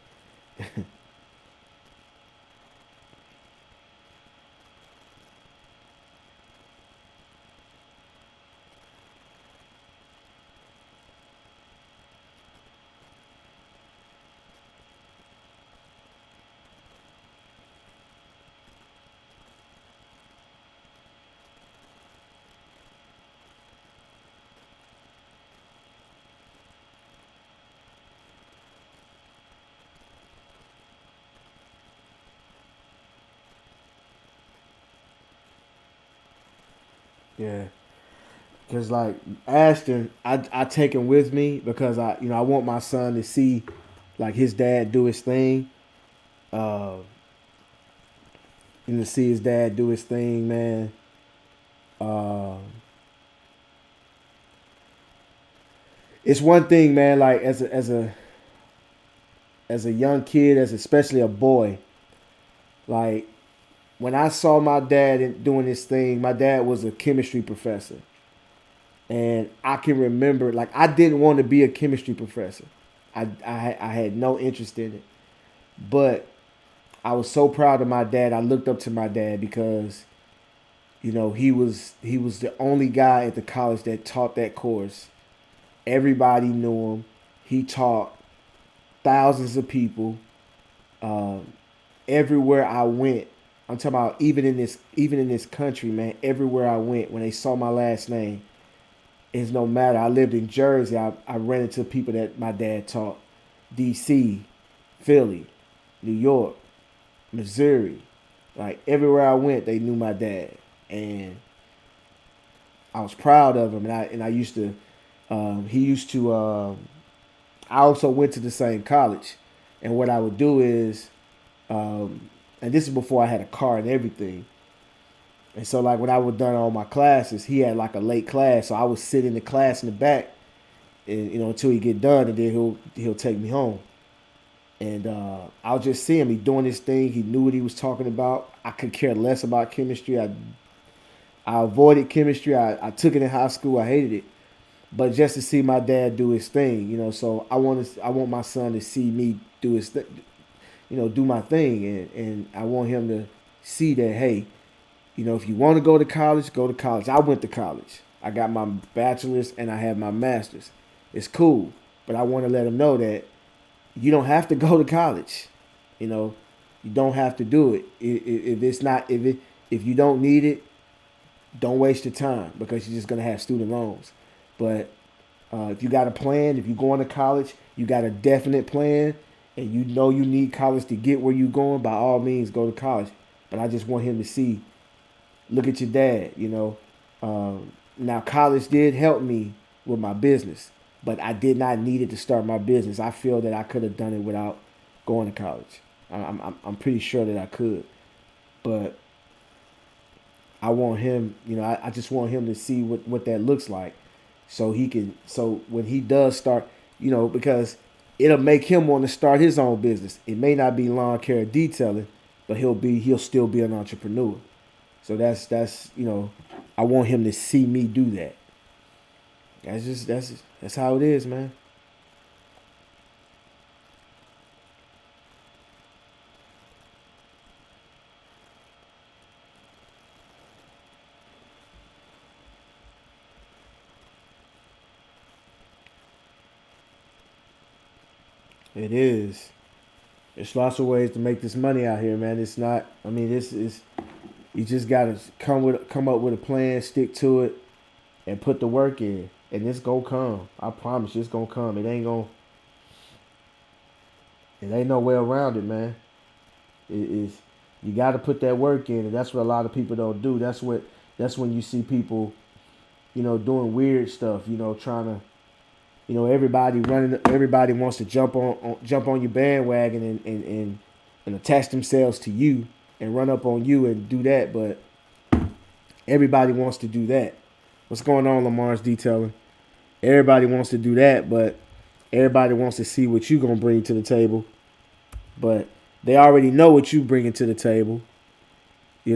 Yeah, because like Ashton, I take him with me because I want my son to see like his dad do his thing. Uh, and to see his dad do his thing, man. Uh, it's one thing, man. Like as a young kid, as especially a boy, like when I saw my dad doing this thing, my dad was a chemistry professor, and I can remember like I didn't want to be a chemistry professor. I had no interest in it, but I was so proud of my dad. I looked up to my dad because he was the only guy at the college that taught that course. Everybody knew him. He taught thousands of people. Um, Everywhere I went, I'm talking about even in this country, man. Everywhere I went, when they saw my last name, it's no matter. I lived in Jersey. I ran into people that my dad taught. D.C., Philly, New York, Missouri. Like everywhere I went, they knew my dad, and I was proud of him. And I used to. He used to. I also went to the same college, and what I would do is, um, and this is before I had a car and everything. And so, like when I was done all my classes, he had like a late class, so I would sit in the class in the back, and until he get done, and then he'll take me home. And I'll just see him. He doing his thing. He knew what he was talking about. I could care less about chemistry. I avoided chemistry. I took it in high school. I hated it. But just to see my dad do his thing, so I want my son to see me do his do my thing, and I want him to see that, hey, if you want to go to college, go to college. I went to college. I got my bachelor's and I have my master's. It's cool, but I want to let him know that you don't have to go to college. You know, you don't have to do it. If it's not if you don't need it, don't waste your time because you're just gonna have student loans. But if you got a plan, if you're going to college, you got a definite plan, and you know you need college to get where you're going. By all means, go to college. But I just want him to see, look at your dad. Now college did help me with my business, but I did not need it to start my business. I feel that I could have done it without going to college. I'm pretty sure that I could, but I want him. I just want him to see what that looks like, so he can. So when he does start, because it'll make him want to start his own business. It may not be lawn care detailing, but he'll still be an entrepreneur. So that's I want him to see me do that. That's how it is, man. It is. There's lots of ways to make this money out here, man. It's not. I mean, this is. You just gotta come up with a plan, stick to it, and put the work in, and it's gonna come. I promise you, it's gonna come. It ain't no way around it, man. It is. You got to put that work in, and that's what a lot of people don't do. That's when you see people, doing weird stuff. Trying to, everybody running. Everybody wants to jump on your bandwagon and attach themselves to you and run up on you and do that. But everybody wants to do that. What's going on, Lamar's detailing? Everybody wants to do that, but everybody wants to see what you're gonna bring to the table. But they already know what you bringing to the table. They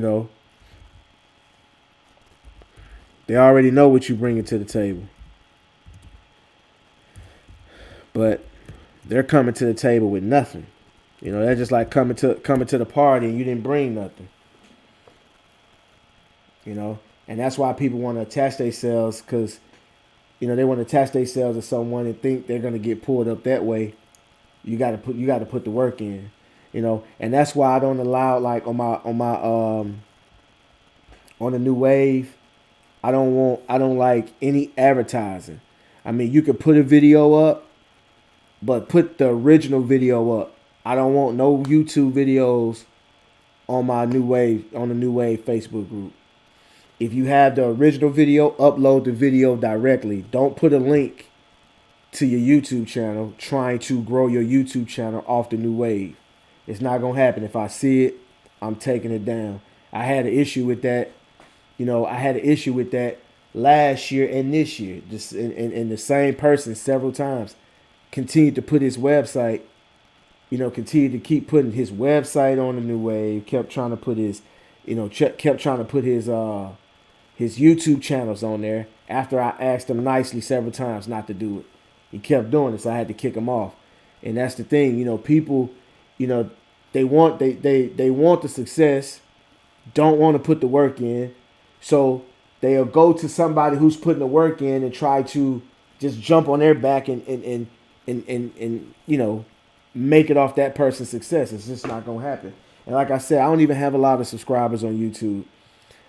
already know what you bringing to the table. But they're coming to the table with nothing. They're just like coming to the party and you didn't bring nothing. And that's why people want to attach themselves, because they want to attach themselves to someone and think they're gonna get pulled up that way. You got to put the work in. And that's why I don't allow, like, on the new wave, I don't like any advertising. I mean, you could put a video up, but put the original video up. I don't want no YouTube videos on the New Wave Facebook group. If you have the original video, upload the video directly. Don't put a link to your YouTube channel trying to grow your YouTube channel off the New Wave. It's not going to happen. If I see it, I'm taking it down. I had an issue with that. I had an issue with that last year and this year. Just and the same person several times continued to put his website, continued to keep putting his website on the New Wave, kept trying to put his YouTube channels on there after I asked him nicely several times not to do it. He kept doing it, so I had to kick him off. And that's the thing, people, they want the success, don't want to put the work in. So they'll go to somebody who's putting the work in and try to just jump on their back and make it off that person's success. It's just not gonna happen. And like I said, I don't even have a lot of subscribers on YouTube.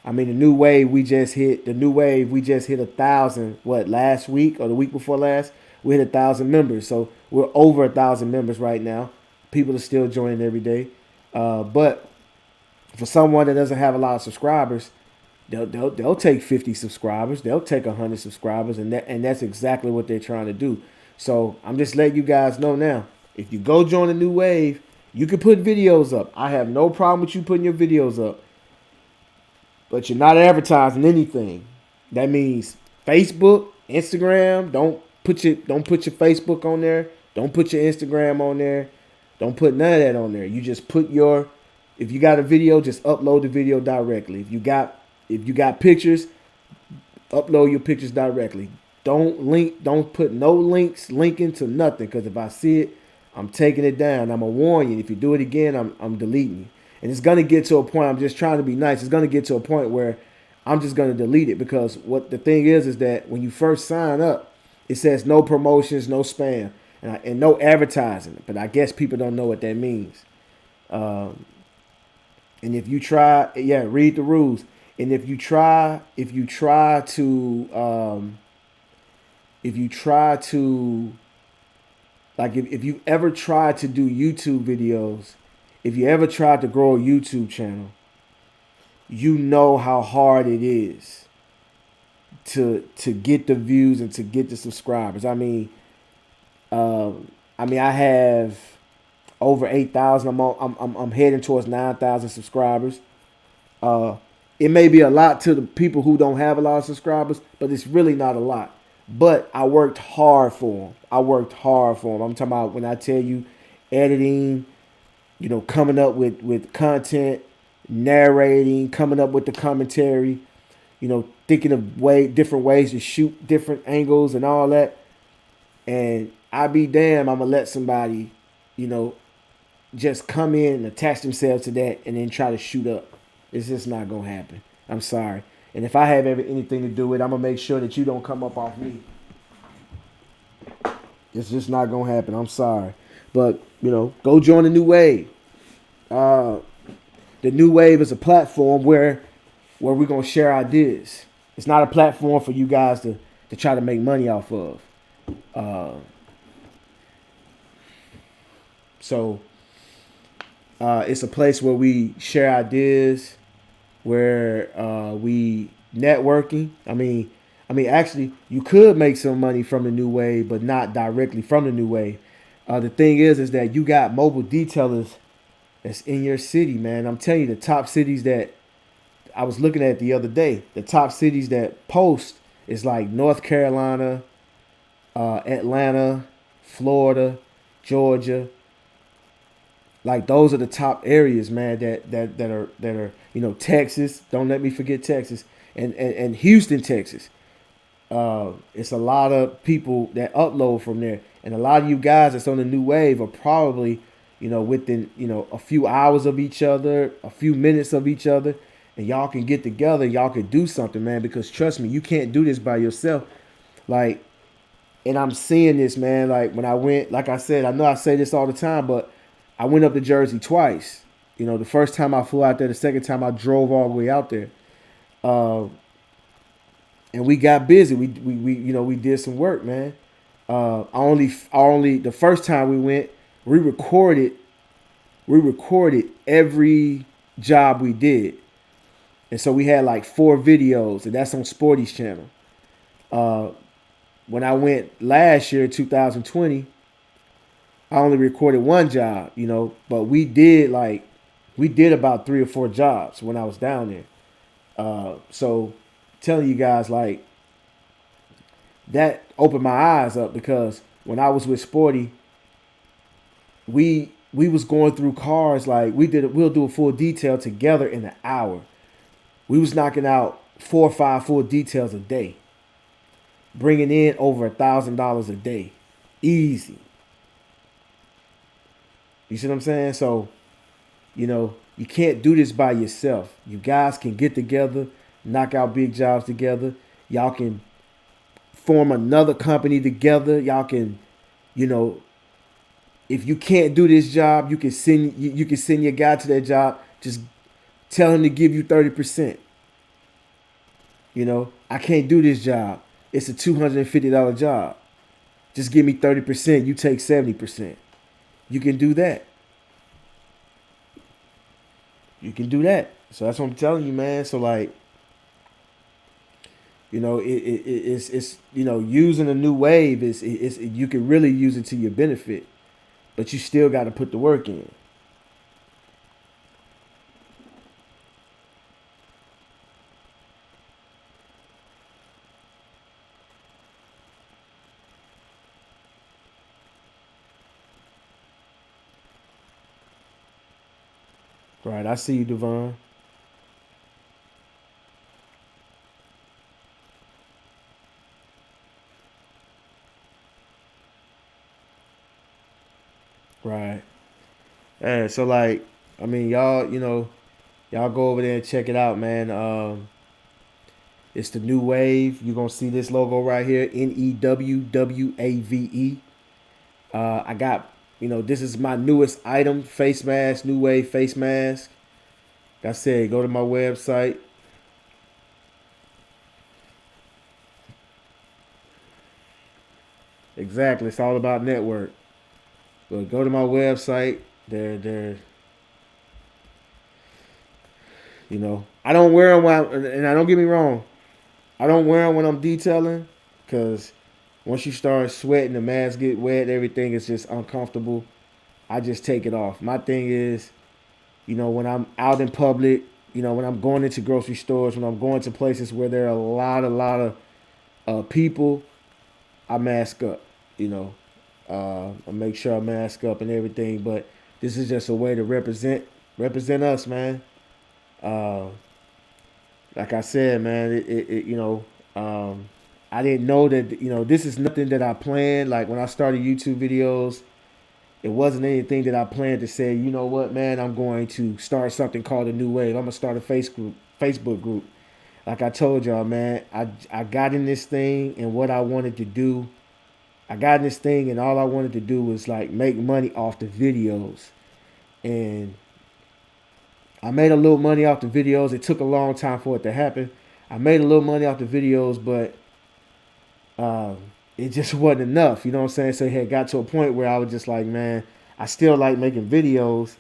I mean, the New Wave, we just hit 1,000, last week or the week before last? We hit 1,000 members. So we're over 1,000 members right now. People are still joining every day. But for someone that doesn't have a lot of subscribers, they'll take 50 subscribers. They'll take 100 subscribers. And that's exactly what they're trying to do. So I'm just letting you guys know now. If you go join the New Wave, you can put videos up. I have no problem with you putting your videos up. But you're not advertising anything. That means Facebook, Instagram. Don't put your Facebook on there. Don't put your Instagram on there. Don't put none of that on there. You just put if you got a video, just upload the video directly. If you got pictures, upload your pictures directly. Don't put no linking to nothing, because if I see it, I'm taking it down. I'm gonna warn you. If you do it again, I'm deleting you. And it's gonna get to a point, I'm just trying to be nice. It's gonna get to a point where I'm just gonna delete it, because what the thing is that when you first sign up, it says no promotions, no spam, and no advertising. But I guess people don't know what that means. And if you try, read the rules. And if you try to, like, if you ever tried to do YouTube videos, if you ever tried to grow a YouTube channel, you know how hard it is to get the views and to get the subscribers. I have over 8,000. I'm heading towards 9,000 subscribers. It may be a lot to the people who don't have a lot of subscribers, but it's really not a lot. But I worked hard for them. I'm talking about when I tell you editing, coming up with content, narrating, coming up with the commentary, thinking of different ways to shoot different angles and all that. And I be damn, I'm going to let somebody, just come in and attach themselves to that and then try to shoot up. It's just not going to happen. I'm sorry. And if I have anything to do with it, I'm going to make sure that you don't come up off me. It's just not going to happen. I'm sorry. But, go join the New Wave. The the New Wave is a platform where we're gonna share ideas. It's not a platform for you guys to try to make money off of. Uh, so it's a place where we share ideas, where we networking. Actually, you could make some money from the New Wave, but not directly from the New Wave. The thing is that you got mobile detailers that's in your city, man. I'm telling you, the top cities that I was looking at the other day, the top cities that post is like North Carolina, Atlanta, Florida, Georgia. Like those are the top areas, man. That are Texas. Don't let me forget Texas and Houston, Texas. It's a lot of people that upload from there, and a lot of you guys that's on the New Wave are probably within a few hours of each other, a few minutes of each other, and y'all can get together. Y'all can do something, man. Because trust me, you can't do this by yourself. Like, and I'm seeing this, man. Like when I went, like I said, I know I say this all the time, but I went up to Jersey twice. The first time I flew out there, the second time I drove all the way out there. And we got busy. We did some work, man. I only the first time we went, we recorded every job we did. And so we had like 4 videos, and that's on Sporty's channel. When I went last year, 2020, I only recorded 1 job, but we did about 3 or 4 jobs when I was down there. So telling you guys, like, that opened my eyes up, because when I was with Sporty, we was going through cars, like we'll do a full detail together in an hour. We was knocking out 4 or 5 full details a day, bringing in over $1,000 a day, easy. You see what I'm saying? So, you can't do this by yourself. You guys can get together, knock out big jobs together. Y'all can form another company together. Y'all can, if you can't do this job, you can send your guy to that job. Just tell him to give you 30%. I can't do this job. It's a $250 job. Just give me 30%. You take 70%. You can do that. You can do that. So that's what I'm telling you, man. So like, it's using a New Wave is you can really use it to your benefit, but you still got to put the work in. Right, I see you, Devon. Right. Yeah, so like, y'all, y'all go over there and check it out, man. It's the New Wave. You're gonna see this logo right here, NEWWAVE. I got, this is my newest item, face mask, New Wave face mask. Like I said, go to my website. Exactly, it's all about network. But go to my website. They're I don't wear them and I don't get me wrong, I don't wear them when I'm detailing, because once you start sweating, the mask get wet, everything is just uncomfortable. I just take it off. My thing is, when I'm out in public, when I'm going into grocery stores, when I'm going to places where there are a lot of people, I mask up. I make sure I mask up and everything. But this is just a way to represent us, man. Uh, like I said, man, I didn't know that, this is nothing that I planned. Like when I started YouTube videos, it wasn't anything that I planned to say, you know what, man, I'm going to start something called a New Wave. I'm going to start a Facebook group. Like I told y'all, man, I got in this thing, and what I wanted to do, I got in this thing and all I wanted to do was like make money off the videos. And I made a little money off the videos. It took a long time for it to happen. I made a little money off the videos, but um, it just wasn't enough. You know what I'm saying? So it had got to a point where I was just like, man, I still like making videos.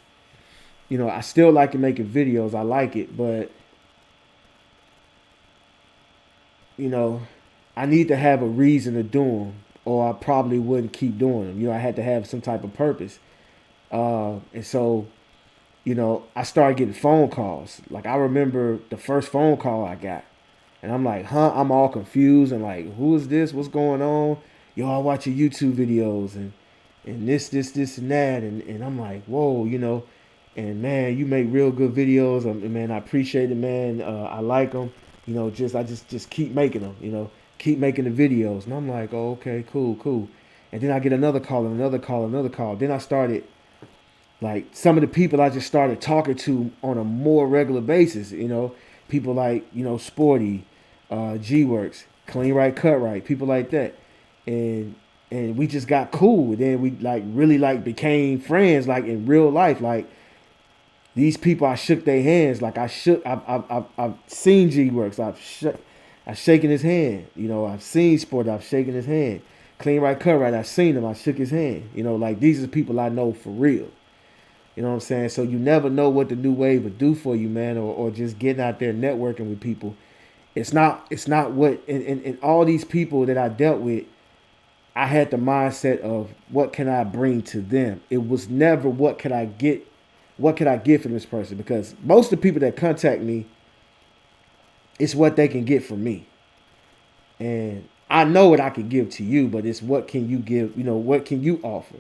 You know, I still like making videos. I like it, but you know, I need to have a reason to do them, or I probably wouldn't keep doing them. You know, I had to have some type of purpose. And so, you know, I started getting phone calls. Like I remember the first phone call I got, and I'm like, huh? I'm all confused and like, who is this? What's going on? Yo, I watch your YouTube videos and this and that, and I'm like, whoa, you know, and man, you make real good videos. Man, I appreciate it, man. I like them. You know, I just keep making them. You know, keep making the videos, and I'm like, oh, okay, cool, cool. And then I get another call, and another call, another call. Then I started like some of the people I just started talking to on a more regular basis. You know, people like Sporty, G Works, Clean Right, Cut Right, people like that, and we just got cool. And then we like really like became friends like in real life. Like these people, I shook their hands. Like I've seen G Works. I've shaken his hand. You know, I've seen Sport. I've shaken his hand. Clean Right, Cut Right. I've seen him. I shook his hand. You know, like these are people I know for real. You know what I'm saying? So you never know what the new wave would do for you, man, or just getting out there networking with people. It's not what and all these people that I dealt with, I had the mindset of what can I bring to them. It was never what could I get from this person? Because most of the people that contact me, it's what they can get from me. And I know what I can give to you, but it's what can you give, what can you offer?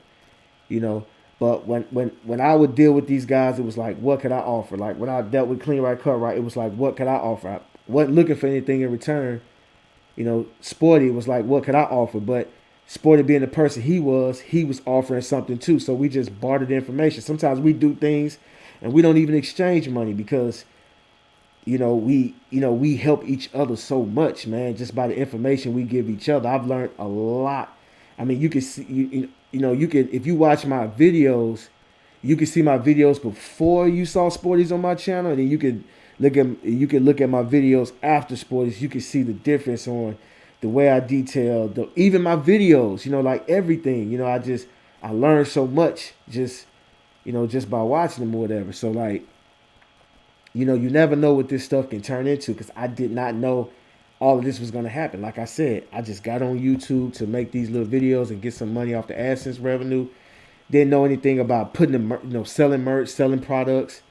You know. But when I would deal with these guys, it was like, what could I offer? Like when I dealt with Clean Right, Cut Right, it was like, what could I offer? I wasn't looking for anything in return. You know, Sporty was like, what could I offer? But Sporty being the person he was offering something too. So we just bartered information. Sometimes we do things and we don't even exchange money because, we help each other so much, man, just by the information we give each other. I've learned a lot. I mean, you can see, you can, if you watch my videos, you can see my videos before you saw Sporties on my channel, and then you can look at my videos after Sporties. You can see the difference on the way I detail even my videos, like everything. I learned so much just by watching them or whatever. So like, you never know what this stuff can turn into because I did not know all of this was going to happen. Like I said, I just got on YouTube to make these little videos and get some money off the AdSense revenue. Didn't know anything about selling merch, selling products.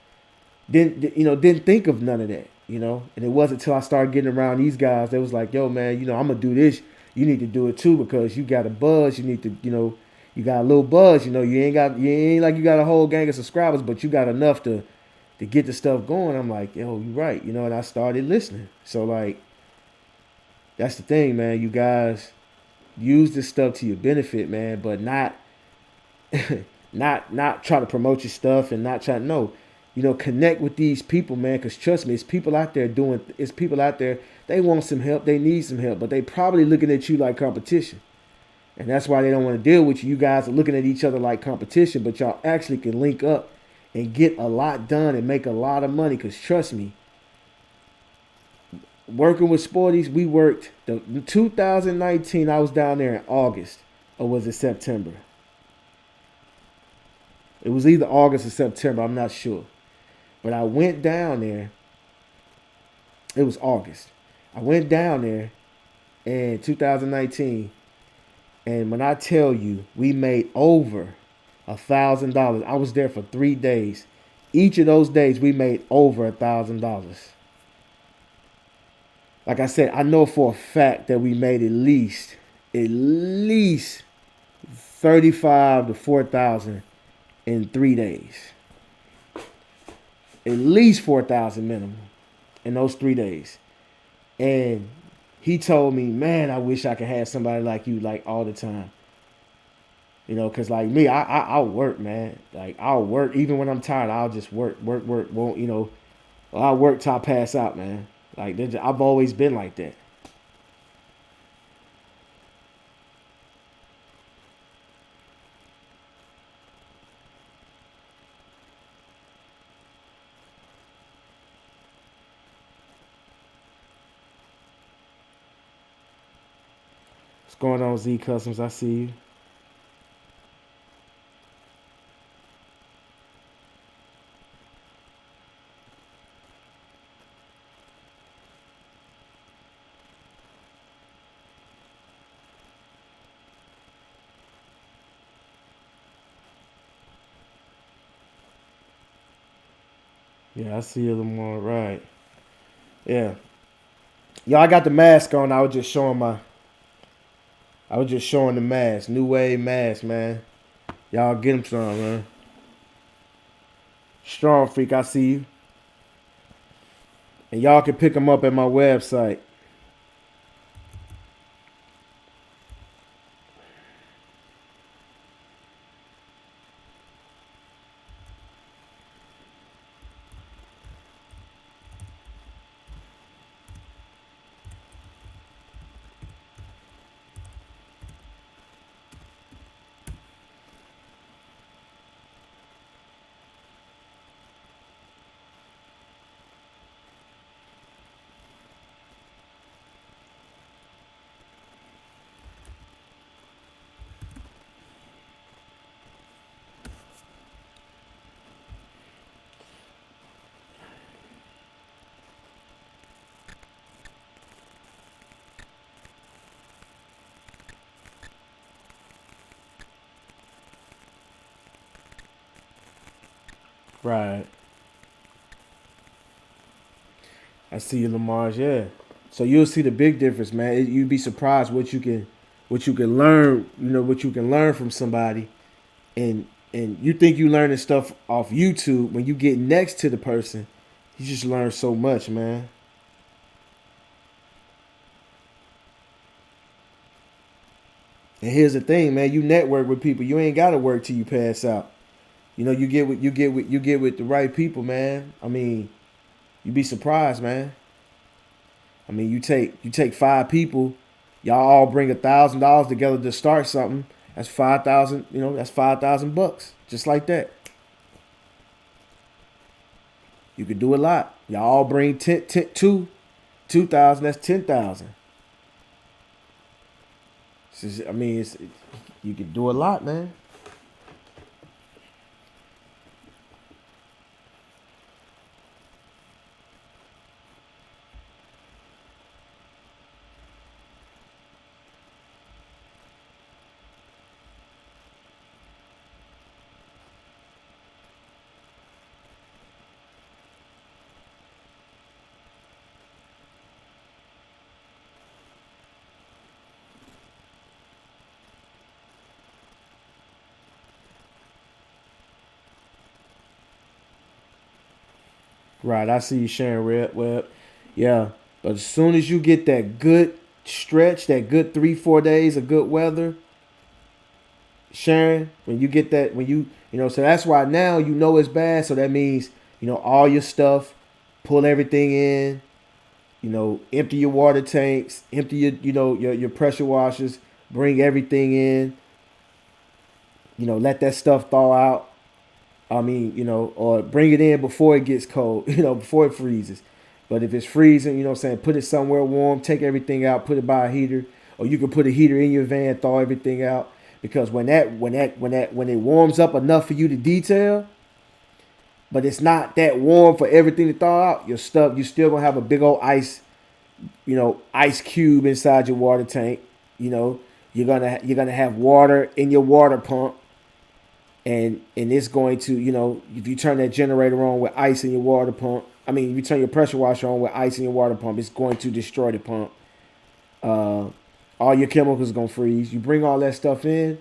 Didn't think of none of that, And it wasn't until I started getting around these guys that was like, yo, man, I'm going to do this. You need to do it too because you got a buzz. You need to, you got a little buzz. You ain't like you got a whole gang of subscribers, but you got enough to get the stuff going. I'm like, yo, you right. And I started listening. So like, that's the thing, man. You guys use this stuff to your benefit, man, but not not try to promote your stuff and not try to connect with these people, man, because trust me, it's people out there they want some help, they need some help, but they probably looking at you like competition. And that's why they don't want to deal with you. You guys are looking at each other like competition, but y'all actually can link up and get a lot done and make a lot of money. Because trust me, working with Sporties, we worked. The 2019, I was down there in August, or was it September? It was either August or September. I'm not sure. But I went down there. It was August. I went down there in 2019. And when I tell you, we made over $1,000. I was there for 3 days. Each of those days, we made over $1,000. Like I said, I know for a fact that we made at least 35 to 4,000 in 3 days. At least 4,000 minimum in those 3 days. And he told me, man, I wish I could have somebody like you like all the time. Because like me, I'll work, man. Like I'll work even when I'm tired. I'll just work. Won't I'll work till I pass out, man. Like I've always been like that. What's going on, Z Customs? I see you. Yeah, I see you, Lamar. Right. Yeah. Y'all, I got the mask on. I was just showing the mask. New Wave mask, man. Y'all get them some, man. Strong Freak, I see you. And y'all can pick them up at my website. Right. I see you, Lamar's. Yeah. So you'll see the big difference, man. You'd be surprised what you can learn. You know what you can learn from somebody, and you think you learning stuff off YouTube. When you get next to the person, you just learn so much, man. And here's the thing, man. You network with people. You ain't gotta work till you pass out. You know, you get with the right people, man. I mean, you'd be surprised, man. I mean, you take 5 people, y'all all bring $1,000 together to start something. That's 5,000. You know, that's $5,000, just like that. You could do a lot. Y'all all bring 2,000. That's 10,000. I mean, you could do a lot, man. Right, I see you sharing Red Web. Yeah, but as soon as you get that good stretch, that good 3 4 days of good weather, Sharon, when you get that, you know, so that's why now you know it's bad. So that means all your stuff, pull everything in. Empty your water tanks, empty your pressure washers, bring everything in. Let that stuff thaw out. I mean, or bring it in before it gets cold, before it freezes. But if it's freezing, what I'm saying, put it somewhere warm, take everything out, put it by a heater, or you can put a heater in your van, thaw everything out. Because when it warms up enough for you to detail, but it's not that warm for everything to thaw out, your stuff, you still gonna have a big old ice cube inside your water tank. You're gonna have water in your water pump, and it's going to, if you turn that generator on with ice in your water pump, I mean, if you turn your pressure washer on with ice in your water pump, it's going to destroy the pump. All your chemicals are gonna freeze. You bring all that stuff in,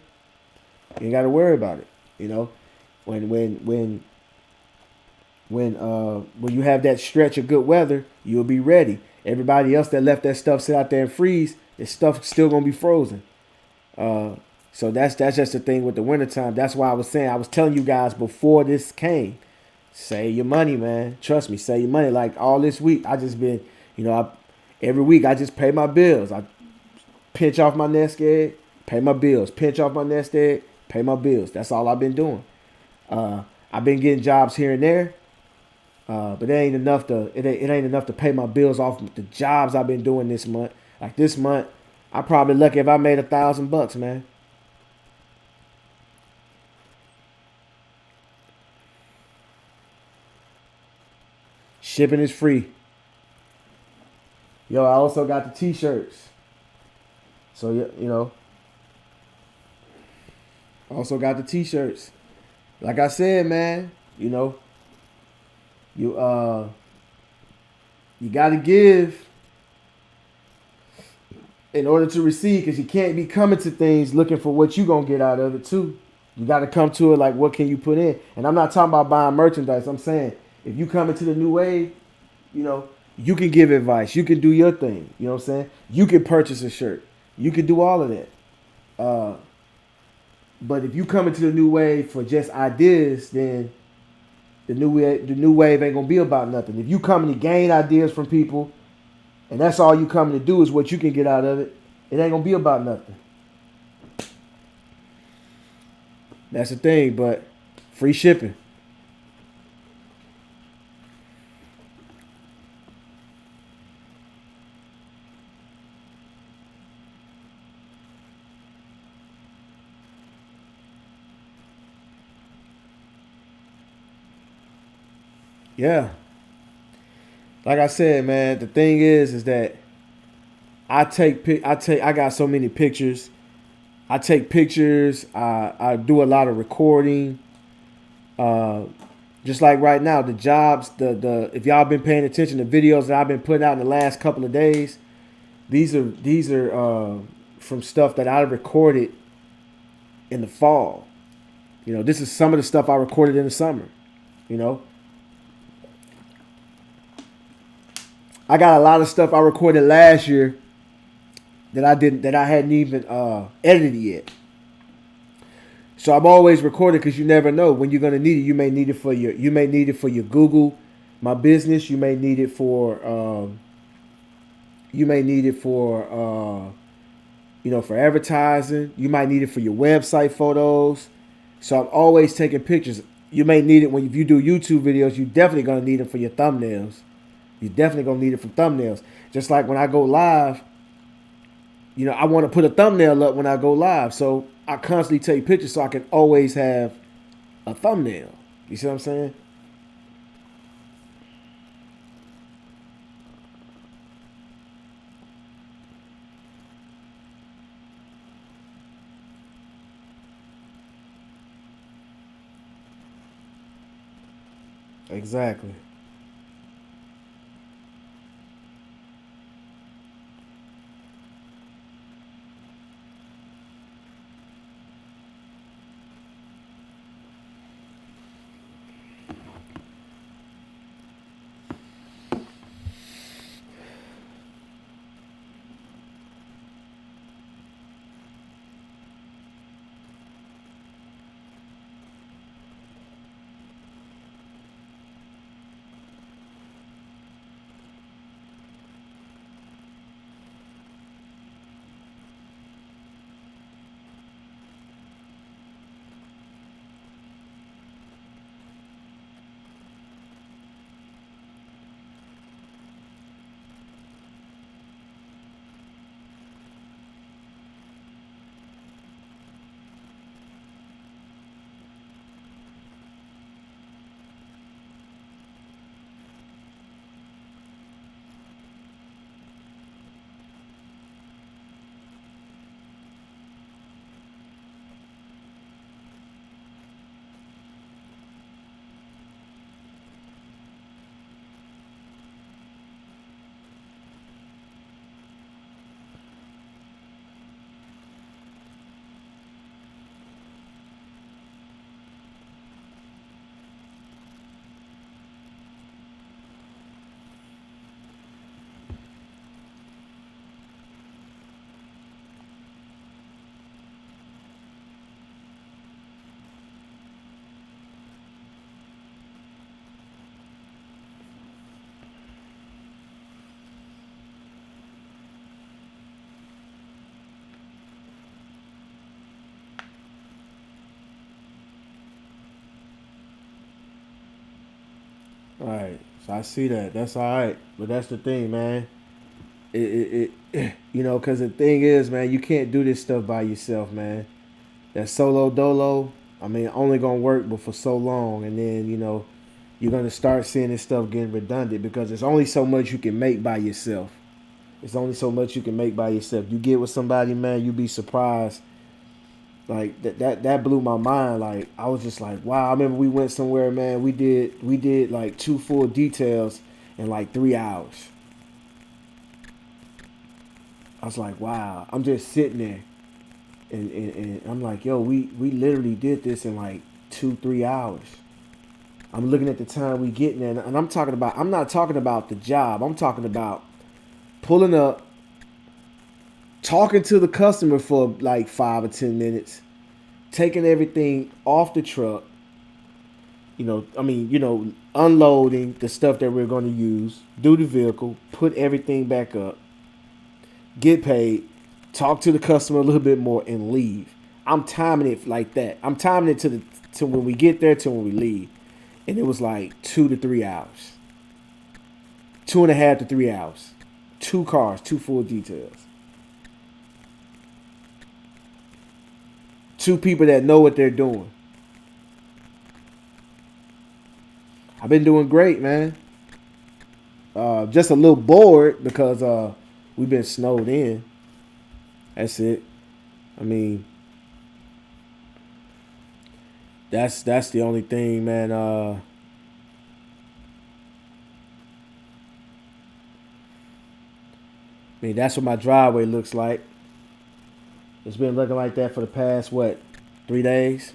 you ain't got to worry about it. When you have that stretch of good weather, you'll be ready. Everybody else that left that stuff sit out there and freeze, the stuff still gonna be frozen. So that's just the thing with the wintertime. That's why I was telling you guys before this came, save your money, man. Trust me, save your money. Like all this week, I just been, every week I just pay my bills. I pinch off my nest egg, pay my bills. Pinch off my nest egg, pay my bills. That's all I've been doing. I've been getting jobs here and there, but it ain't enough to pay my bills off the jobs I've been doing this month. Like this month, I probably lucky if I made $1,000, man. Shipping is free. Yo, I also got the t-shirts. So you know, also got the t-shirts. Like I said, man, you know, you you got to give in order to receive, because you can't be coming to things looking for what you gonna get out of it too. You got to come to it like, what can you put in? And I'm not talking about buying merchandise. I'm saying if you come into the new wave, you know, you can give advice. You can do your thing. You know what I'm saying? You can purchase a shirt. You can do all of that. Uh, but if you come into the new wave for just ideas, then the new wave ain't gonna be about nothing. If you coming to gain ideas from people, and that's all you coming to do is what you can get out of it, it ain't gonna be about nothing. That's the thing. But free shipping. Yeah. Like I said, man, the thing is that I got so many pictures. I take pictures. I do a lot of recording. Uh, just like right now, the jobs, the if y'all been paying attention to videos that I've been putting out in the last couple of days, these are from stuff that I recorded in the fall. You know, this is some of the stuff I recorded in the summer. You know, I got a lot of stuff I recorded last year that I hadn't even edited yet. So I'm always recording because you never know when you're gonna need it. You may need it for your Google, my business. You may need it for for advertising. You might need it for your website photos. So I'm always taking pictures. You may need it when if you do YouTube videos. You definitely gonna need it for your thumbnails. You definitely gonna need it for thumbnails. Just like when I go live, I want to put a thumbnail up when I go live. So I constantly take pictures so I can always have a thumbnail. You see what I'm saying? Exactly. All right. So I see that. That's all right. But that's the thing, man. you know, because the thing is, man, you can't do this stuff by yourself, man. That solo dolo, I mean, only gonna work but for so long, and then you know you're gonna start seeing this stuff getting redundant because there's only so much you can make by yourself. It's only so much you can make by yourself. You get with somebody, man, you'd be surprised. Like that blew my mind. Like I was just like, wow. I remember we went somewhere, man. We did like 2 full details in like 3 hours. I was like, wow. I'm just sitting there, and I'm like, yo, we literally did this in like 2 3 hours. I'm looking at the time we getting there, and I'm talking about. I'm not talking about the job. I'm talking about pulling up, talking to the customer for like 5 or 10 minutes, taking everything off the truck. Unloading the stuff that we're going to use, do the vehicle, put everything back up, get paid, talk to the customer a little bit more, and leave. I'm timing it like that. I'm timing it to when we get there to when we leave, and it was like 2 to 3 hours, 2.5 to 3 hours, 2 cars, 2 full details, 2 people that know what they're doing. I've been doing great, man. Just a little bored because we've been snowed in. That's it. I mean, that's the only thing, man. I mean, that's what my driveway looks like. It's been looking like that for the past what, 3 days.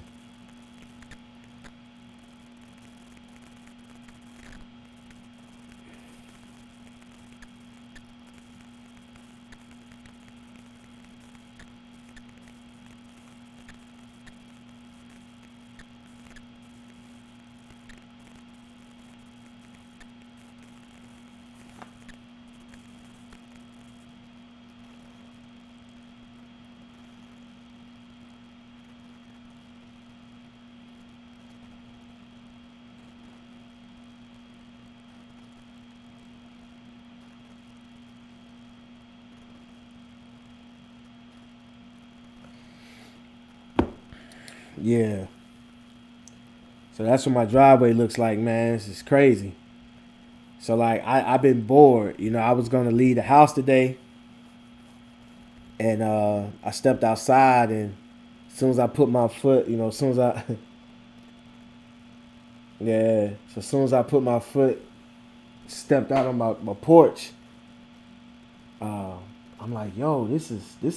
Yeah. So that's what my driveway looks like, man. This is crazy. So like I've been bored. You know, I was gonna leave the house today, and I stepped outside, and as soon as I put my foot, as soon as I yeah, so as soon as I put my foot, stepped out on my porch, uh, I'm like, yo, this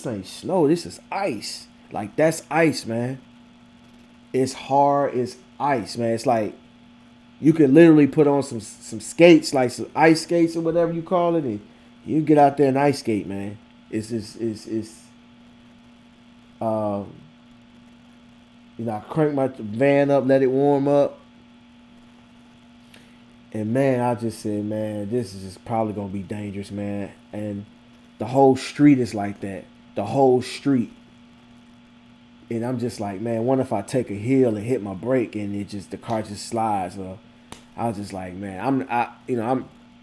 ain't snow, this is ice. Like that's ice, man. It's hard as ice, man. It's like you could literally put on some skates, like some ice skates or whatever you call it, and you get out there and ice skate, man. It's just it's um I crank my van up, let it warm up, and man, I just said, man, this is just probably gonna be dangerous, man. And the whole street is like that. The whole street. And I'm just like, man, what if I take a hill and hit my brake and the car just slides? Or I was just like, man,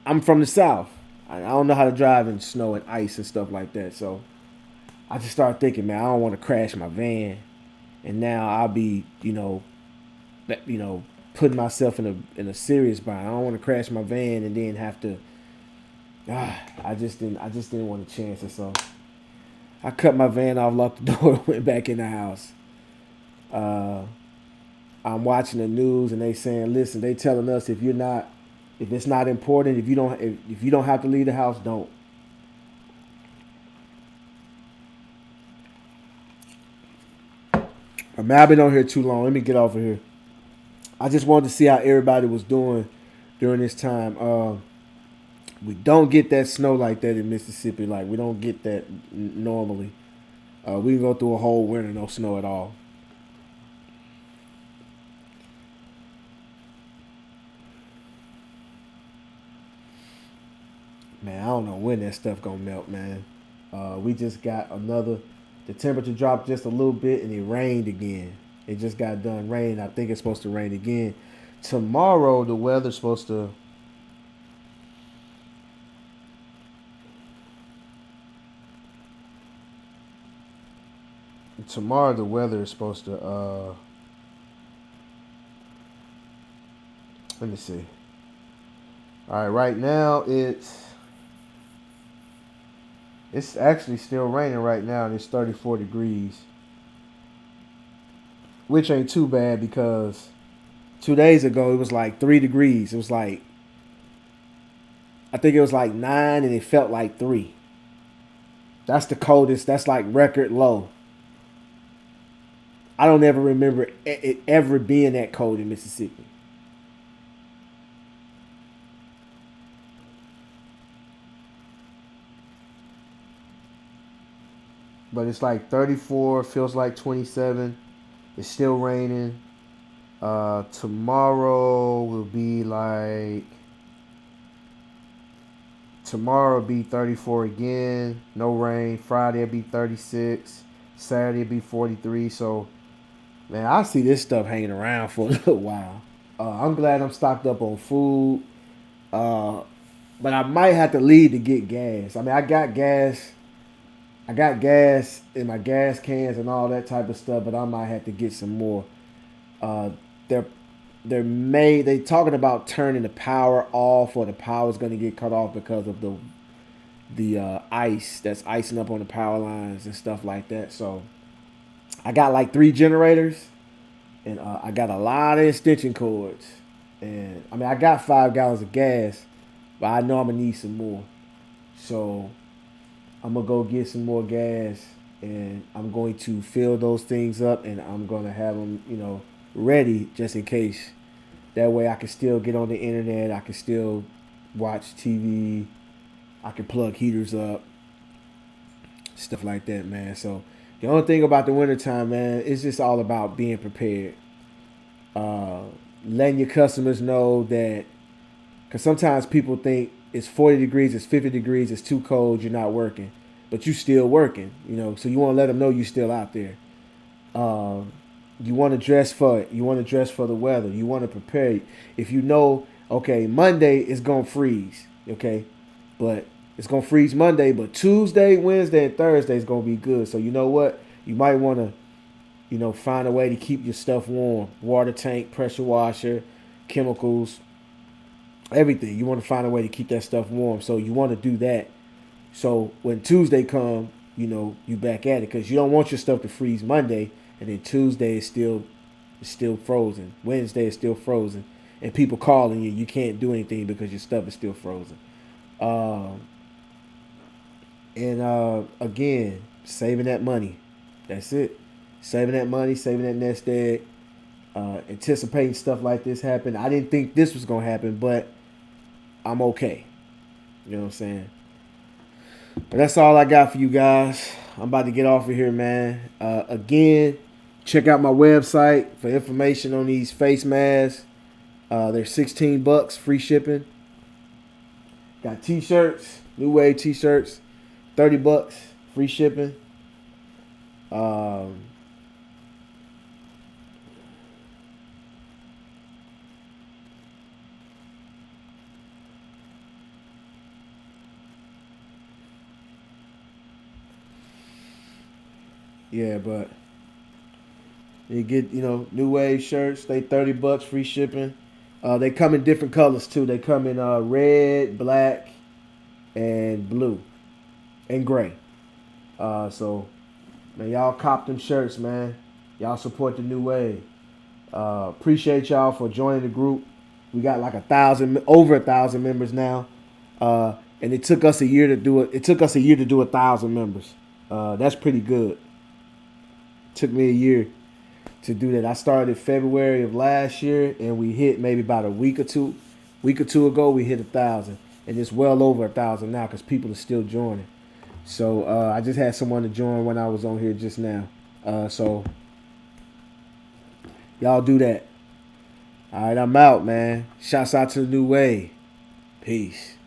I'm from the south. I don't know how to drive in snow and ice and stuff like that. So I just started thinking, man, I don't want to crash my van, and now I'll be, putting myself in a serious bind. I don't want to crash my van and then have to. I just didn't want to chance it. So I cut my van off, locked the door, went back in the house. Uh, I'm watching the news and they saying, listen, they telling us if it's not important, if you don't have to leave the house, don't. I've been on here too long. Let me get off of here. I just wanted to see how everybody was doing during this time. We don't get that snow like that in Mississippi. Like we don't get that normally. We can go through a whole winter no snow at all. Man, I don't know when that stuff gonna melt, man. We just got another. The temperature dropped just a little bit and it rained again. It just got done raining. I think it's supposed to rain again. Tomorrow the weather's supposed to. tomorrow the weather is supposed to let me see. All right, right now it's actually still raining right now, and it's 34 degrees, which ain't too bad because 2 days ago it was like 3 degrees. It was like, I think it was like 9, and it felt like 3. That's the coldest. That's like record low. I don't ever remember it ever being that cold in Mississippi. But it's like 34, feels like 27. It's still raining. Tomorrow will be like, tomorrow will be 34 again. No rain. Friday will be 36. Saturday will be 43. So, man, I see this stuff hanging around for a little while. I'm glad I'm stocked up on food. Uh, but I might have to leave to get gas. I mean, I got gas. I got gas in my gas cans and all that type of stuff, but I might have to get some more. Uh, they're they talking about turning the power off, or the power's going to get cut off because of the ice that's icing up on the power lines and stuff like that. So I got like 3 generators, and I got a lot of extension cords, and I mean I got 5 gallons of gas, but I know I'm gonna need some more. So I'm gonna go get some more gas, and I'm going to fill those things up, and I'm gonna have them, ready just in case. That way, I can still get on the internet. I can still watch TV. I can plug heaters up, stuff like that, man. So the only thing about the wintertime, man, it's just all about being prepared. Uh, Letting your customers know that, because sometimes people think it's 40 degrees, it's 50 degrees, it's too cold, you're not working, but you still working, So you want to let them know you're still out there. Um, you want to dress for it. You want to dress for the weather. You want to prepare. If you know, okay, Monday is gonna freeze, okay, but it's gonna freeze Monday, but Tuesday, Wednesday, and Thursday is gonna be good. So you know what? You might want to, find a way to keep your stuff warm. Water tank, pressure washer, chemicals, everything. You want to find a way to keep that stuff warm. So you want to do that. So when Tuesday come, you back at it, because you don't want your stuff to freeze Monday, and then Tuesday is still frozen. Wednesday is still frozen, and people calling you, you can't do anything because your stuff is still frozen. Um, and again, saving that money. That's it. Saving that money, saving that nest egg, anticipating stuff like this happen. I didn't think this was gonna happen, but I'm okay. You know what I'm saying? But that's all I got for you guys. I'm about to get off of here, man. Again, check out my website for information on these face masks. They're $16, free shipping. Got t-shirts, New Wave t-shirts, $30, free shipping. Um, yeah, but you get, New Wave shirts. They $30, free shipping. They come in different colors too. They come in red, black, and blue, and gray. So, man, y'all cop them shirts, man. Y'all support the New Wave. Appreciate y'all for joining the group. We got like over 1,000 members now, and it took us a year to do it. It took us a year to do 1,000 members. That's pretty good. Took me a year to do that. I started February of last year, and we hit maybe about a week or two ago. We hit 1,000, and it's well over 1,000 now because people are still joining. So I just had someone to join when I was on here just now. So y'all do that. All right, I'm out, man. Shouts out to the New Wave. Peace.